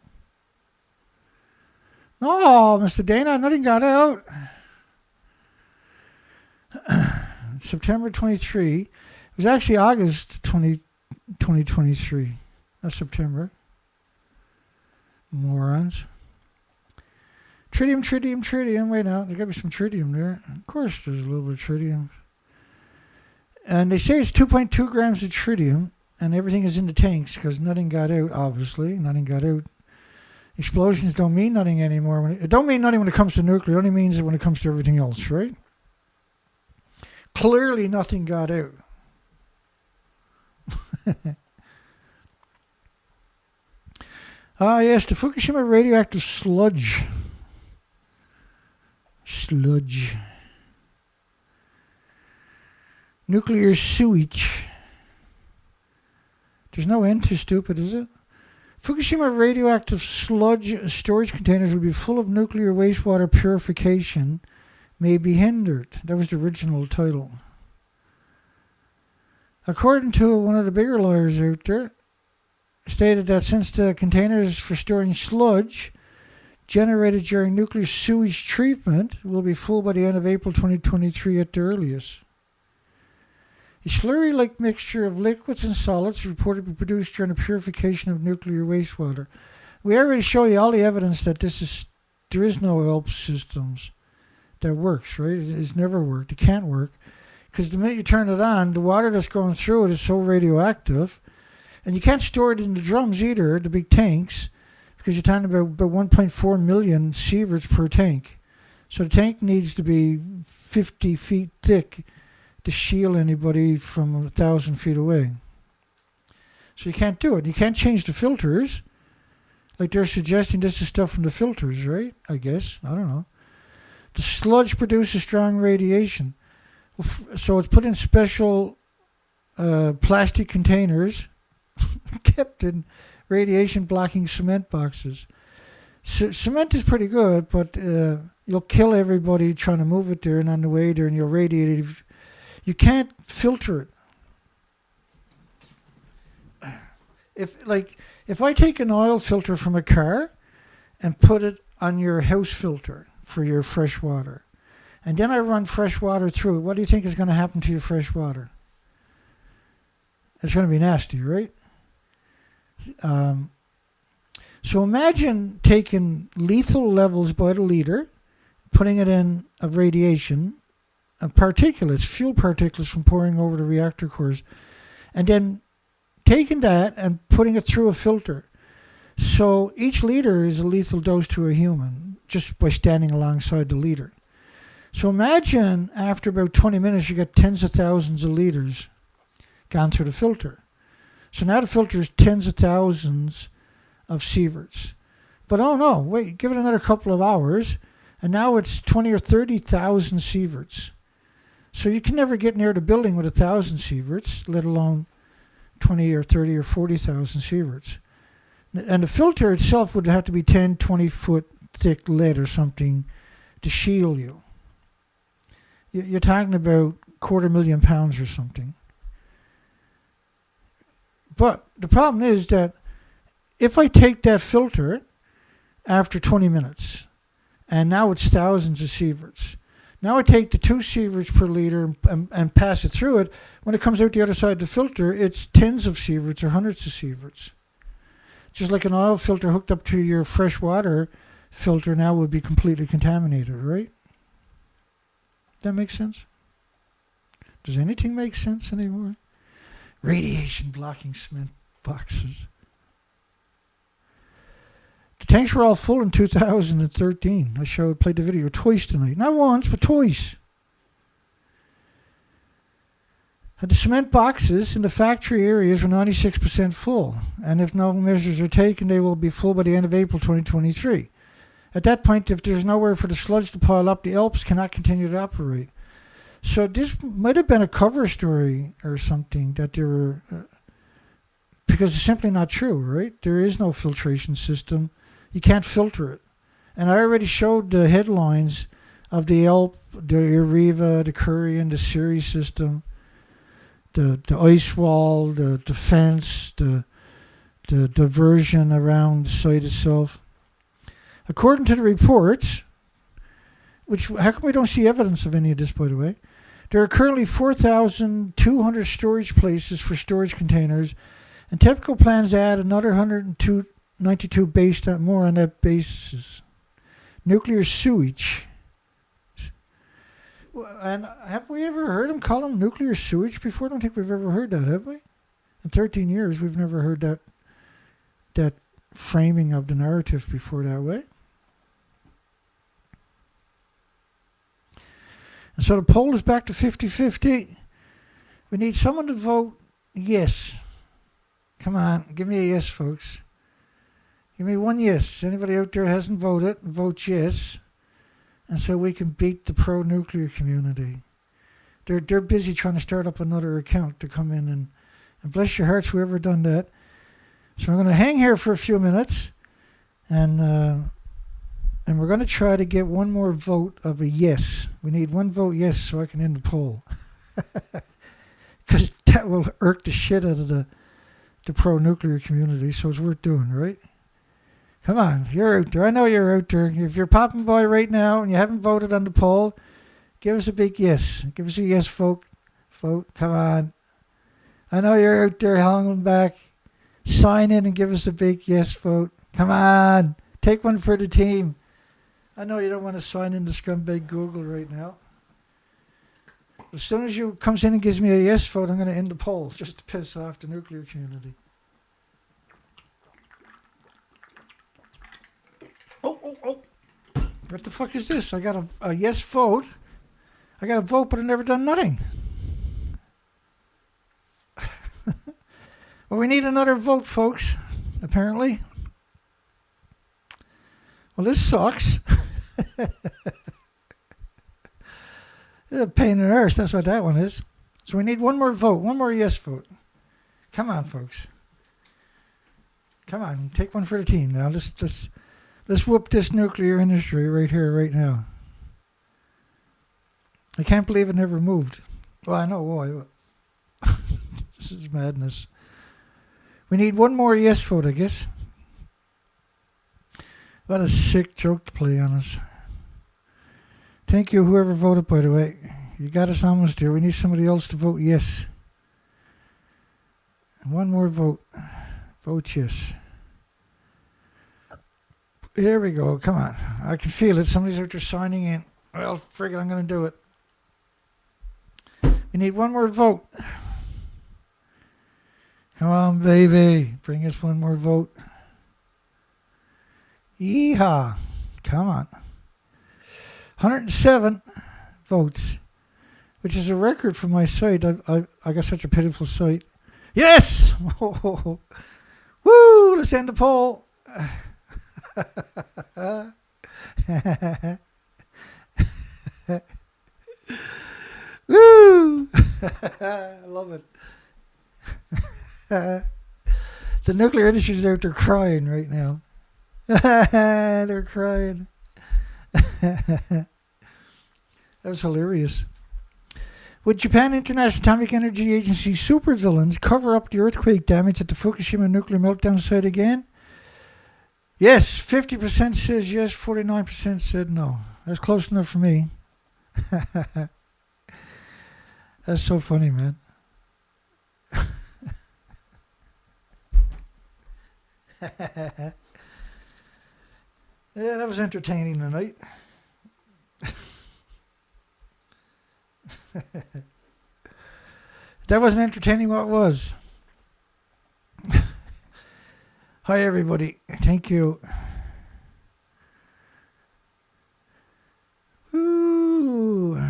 No, Mr. Dana, nothing got out. September 23. It was actually August 2023. Not September. Morons. Tritium. Wait now, there's got to be some tritium there. Of course there's a little bit of tritium. And they say it's 2.2 grams of tritium, and everything is in the tanks because nothing got out, obviously. Nothing got out. Explosions don't mean nothing anymore. It don't mean nothing when it comes to nuclear. It only means it when it comes to everything else, right? Clearly nothing got out. Yes, the Fukushima radioactive sludge. Nuclear sewage. There's no end to stupid, is it? Fukushima radioactive sludge storage containers will be full of nuclear wastewater purification may be hindered. That was the original title. According to one of the bigger lawyers out there, stated that since the containers for storing sludge generated during nuclear sewage treatment will be full by the end of April 2023 at the earliest. A slurry-like mixture of liquids and solids reported to be produced during the purification of nuclear wastewater. We already showed you all the evidence that there is no ELP systems that works, right? It's never worked. It can't work. Because the minute you turn it on, the water that's going through it is so radioactive. And you can't store it in the drums either, the big tanks, because you're talking about 1.4 million sieverts per tank. So the tank needs to be 50 feet thick to shield anybody from 1,000 feet away. So you can't do it. You can't change the filters. Like they're suggesting this is stuff from the filters, right? I guess. I don't know. The sludge produces strong radiation. So it's put in special plastic containers, kept in radiation-blocking cement boxes. Cement is pretty good, but you'll kill everybody trying to move it there, and on the way there, and you'll radiate it. You can't filter it. If I take an oil filter from a car and put it on your house filter for your fresh water, and then I run fresh water through it, what do you think is going to happen to your fresh water? It's going to be nasty, right? So imagine taking lethal levels by the liter, putting it in of radiation, particulates, fuel particulates from pouring over the reactor cores, and then taking that and putting it through a filter. So each liter is a lethal dose to a human just by standing alongside the liter. So imagine after about 20 minutes you get tens of thousands of liters gone through the filter. So now the filter is tens of thousands of sieverts. But oh no, wait, give it another couple of hours, and now it's 20 or 30,000 sieverts. So you can never get near the building with 1,000 sieverts, let alone 20 or 30 or 40,000 sieverts. And the filter itself would have to be 10, 20 foot thick lead or something to shield you. You're talking about 250,000 pounds or something. But the problem is that if I take that filter after 20 minutes, and now it's thousands of sieverts, now I take the 2 sieverts per liter and pass it through it. When it comes out the other side of the filter, it's tens of sieverts or hundreds of sieverts. Just like an oil filter hooked up to your fresh water filter now would be completely contaminated, right? That makes sense? Does anything make sense anymore? Radiation blocking cement boxes. The tanks were all full in 2013. Played the video twice tonight. Not once, but twice. And the cement boxes in the factory areas were 96% full. And if no measures are taken, they will be full by the end of April 2023. At that point, if there's nowhere for the sludge to pile up, the ELPs cannot continue to operate. So this might have been a cover story or something that there were, because it's simply not true, right? There is no filtration system. You can't filter it. And I already showed the headlines of the ELP, the Areva, the Curry, and the Siri system, the ice wall, the fence, the diversion around the site itself. According to the reports, which, how come we don't see evidence of any of this, by the way? There are currently 4,200 storage places for storage containers, and TEPCO plans to add another 192 based on more on that basis. Nuclear sewage. And have we ever heard them call them nuclear sewage before? I don't think we've ever heard that, have we? In 13 years, we've never heard that framing of the narrative before that way. And so the poll is back to 50-50. We need someone to vote yes. Come on, give me a yes, folks. Give me one yes. Anybody out there hasn't voted, vote yes. And so we can beat the pro-nuclear community. They're busy trying to start up another account to come in and bless your hearts, whoever done that. So I'm going to hang here for a few minutes, and we're going to try to get one more vote of a yes. We need one vote yes so I can end the poll. Because that will irk the shit out of the pro-nuclear community, so it's worth doing, right? Come on, you're out there. I know you're out there. If you're popping by right now and you haven't voted on the poll, give us a big yes. Give us a yes vote. Come on. I know you're out there hanging back. Sign in and give us a big yes vote. Come on. Take one for the team. I know you don't want to sign into scumbag Google right now. As soon as you comes in and gives me a yes vote, I'm going to end the poll just to piss off the nuclear community. Oh. What the fuck is this? I got a yes vote. I got a vote, but I never done nothing. Well, we need another vote, folks, apparently. Well, this sucks. A pain in the arse, that's what that one is. So we need one more vote, one more yes vote. Come on, folks. Come on, take one for the team now. Let's whoop this nuclear industry right here, right now. I can't believe it never moved. Well, I know why. This is madness. We need one more yes vote, I guess. What a sick joke to play on us. Thank you, whoever voted, by the way. You got us almost there. We need somebody else to vote yes. One more vote. Vote yes. Here we go. Come on. I can feel it. Somebody's out there signing in. Well, frig it, I'm going to do it. We need one more vote. Come on, baby. Bring us one more vote. Yeehaw. Come on. 107 votes, which is a record for my site. I got such a pitiful site. Yes! Woo! Let's end the poll. Woo! I love it. The nuclear industry is out there crying right now. They're crying. That was hilarious. Would Japan International Atomic Energy Agency supervillains cover up the earthquake damage at the Fukushima nuclear meltdown site again? Yes, 50% says yes, 49% said no. That's close enough for me. That's so funny, man. Yeah, that was entertaining tonight. That wasn't entertaining, what was? Hi, everybody. Thank you. Ooh.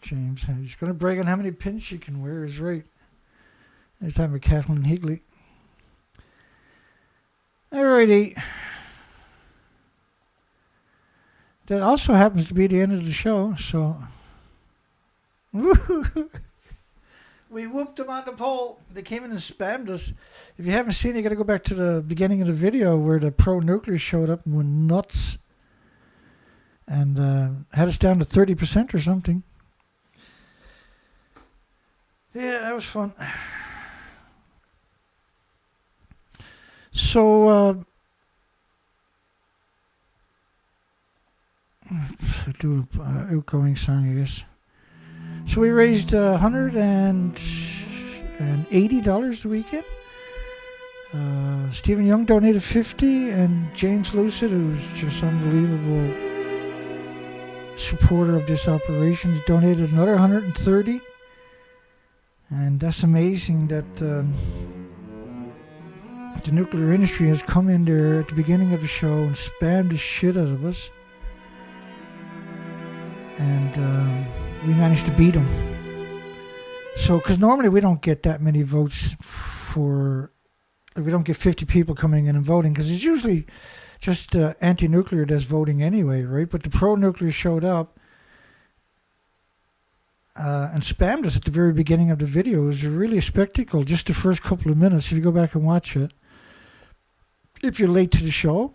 James, he's going to brag on how many pins she can wear is right. Every time with Kathleen Higley. Alrighty. That also happens to be the end of the show, so. We whooped them on the poll. They came in and spammed us. If you haven't seen it, you got to go back to the beginning of the video where the pro-nuclear showed up and went nuts. And had us down to 30% or something. Yeah, that was fun. So, do an outgoing song, I guess. So we raised $180 the weekend. Stephen Young donated $50, and James Lucid, who's just unbelievable supporter of this operation, has donated another $130. And that's amazing that the nuclear industry has come in there at the beginning of the show and spammed the shit out of us. And we managed to beat them. So, because normally we don't get that many votes for, we don't get 50 people coming in and voting, because it's usually just anti-nuclear that's voting anyway, right? But the pro-nuclear showed up and spammed us at the very beginning of the video. It was really a spectacle, just the first couple of minutes, if you go back and watch it. If you're late to the show.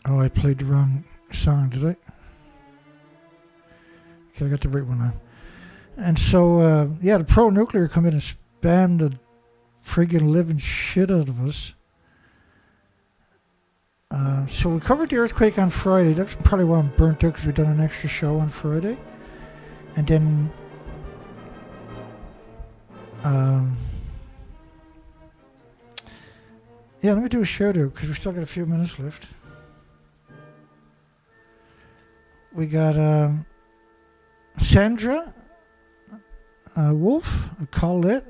Oh, I played the wrong song, did I? Okay, I got the right one now. And so, yeah, the pro-nuclear come in and spammed the friggin' living shit out of us. So we covered the earthquake on Friday. That's probably why I'm burnt out, because we've done an extra show on Friday. And then yeah, let me do a shout out, because we still got a few minutes left. We got Sandra, Wolf, Colette,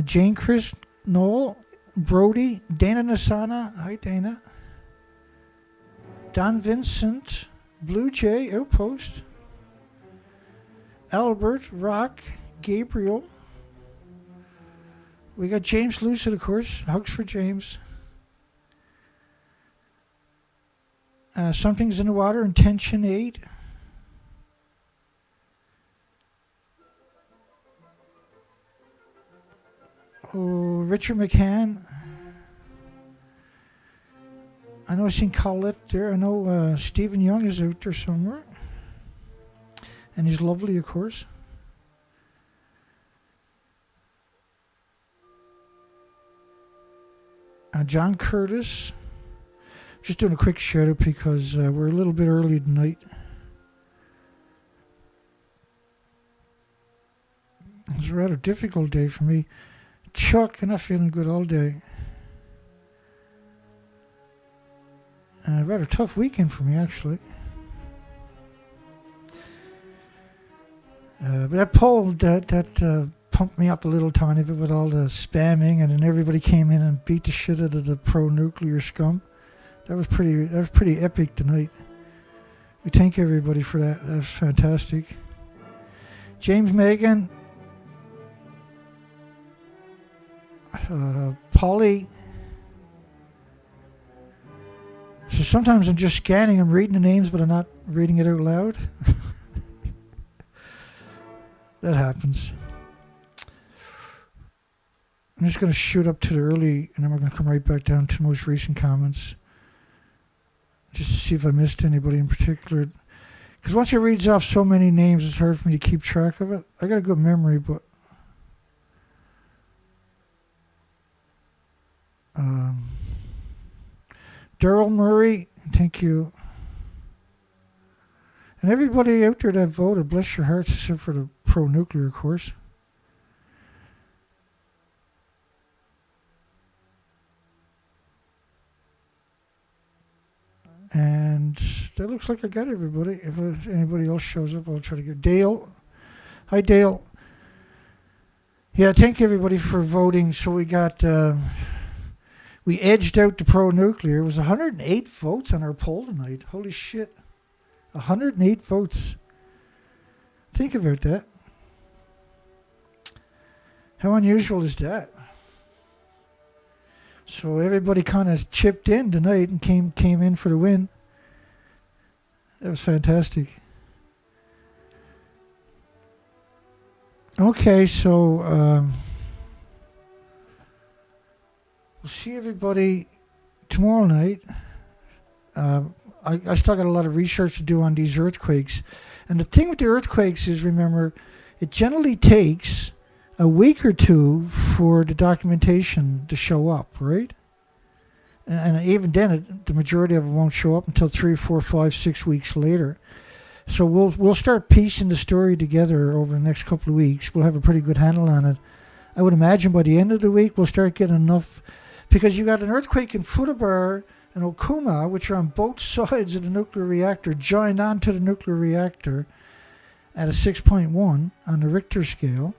Jane Chris, Noel, Brody, Dana Nasana, hi Dana, Don Vincent, Blue Jay, Outpost, Albert, Rock, Gabriel. We got James Lucid, of course. Hugs for James. Something's in the water, Intention 8. Oh, Richard McCann. I know I've seen Colette there. I know Stephen Young is out there somewhere. And he's lovely, of course. John Curtis. Just doing a quick shout out because we're a little bit early tonight. It was a rather difficult day for me. Chuck, I'm not feeling good all day. A rather tough weekend for me, actually. But that poll that pumped me up a little tiny bit with all the spamming, and then everybody came in and beat the shit out of the pro-nuclear scum. That was pretty epic tonight. We thank everybody for that. That was fantastic. James Megan, Polly. So sometimes I'm just scanning, I'm reading the names, but I'm not reading it out loud. That happens. I'm just going to shoot up to the early, and then we're going to come right back down to the most recent comments. Just to see if I missed anybody in particular. Because once it reads off so many names, it's hard for me to keep track of it. I got a good memory, but... Daryl Murray, thank you. And everybody out there that voted, bless your hearts, except for the pro-nuclear, of course. And that looks like I got everybody. If anybody else shows up, I'll try to get Dale. Hi, Dale. Yeah, thank everybody for voting. So we got... we edged out the pro-nuclear. It was 108 votes on our poll tonight. Holy shit. 108 votes. Think about that. How unusual is that? So everybody kind of chipped in tonight and came in for the win. That was fantastic. Okay, so... we'll see everybody tomorrow night. I still got a lot of research to do on these earthquakes. And the thing with the earthquakes is, remember, it generally takes a week or two for the documentation to show up, right? And even then, the majority of it won't show up until 3, 4, 5, 6 weeks later. So we'll start piecing the story together over the next couple of weeks. We'll have a pretty good handle on it. I would imagine by the end of the week, we'll start getting enough... Because you got an earthquake in Futaba and Okuma, which are on both sides of the nuclear reactor, joined onto the nuclear reactor at a 6.1 on the Richter scale.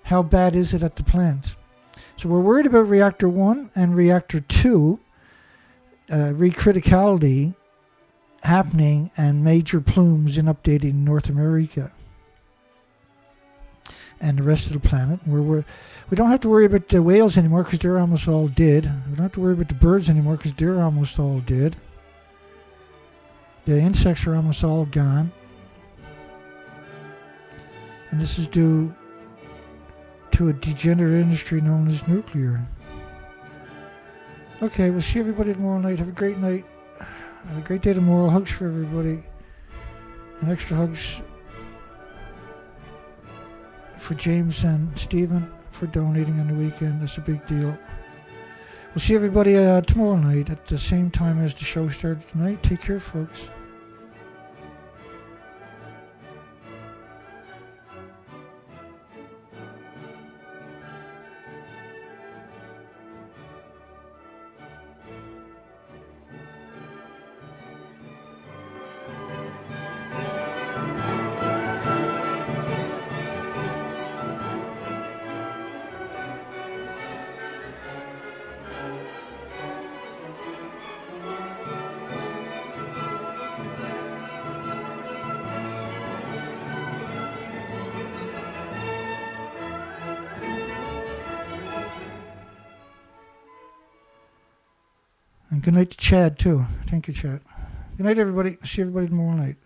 How bad is it at the plant? So we're worried about reactor 1 and reactor 2, recriticality happening and major plumes in updating North America and the rest of the planet. We don't have to worry about the whales anymore because they're almost all dead. We don't have to worry about the birds anymore because they're almost all dead. The insects are almost all gone. And this is due to a degenerate industry known as nuclear. Okay, we'll see everybody tomorrow night. Have a great night. Have a great day tomorrow. Hugs for everybody. And extra hugs for James and Stephen for donating on the weekend. That's a big deal. We'll see everybody tomorrow night at the same time as the show starts tonight. Take care, folks. And good night to Chad, too. Thank you, Chad. Good night, everybody. See everybody tomorrow night.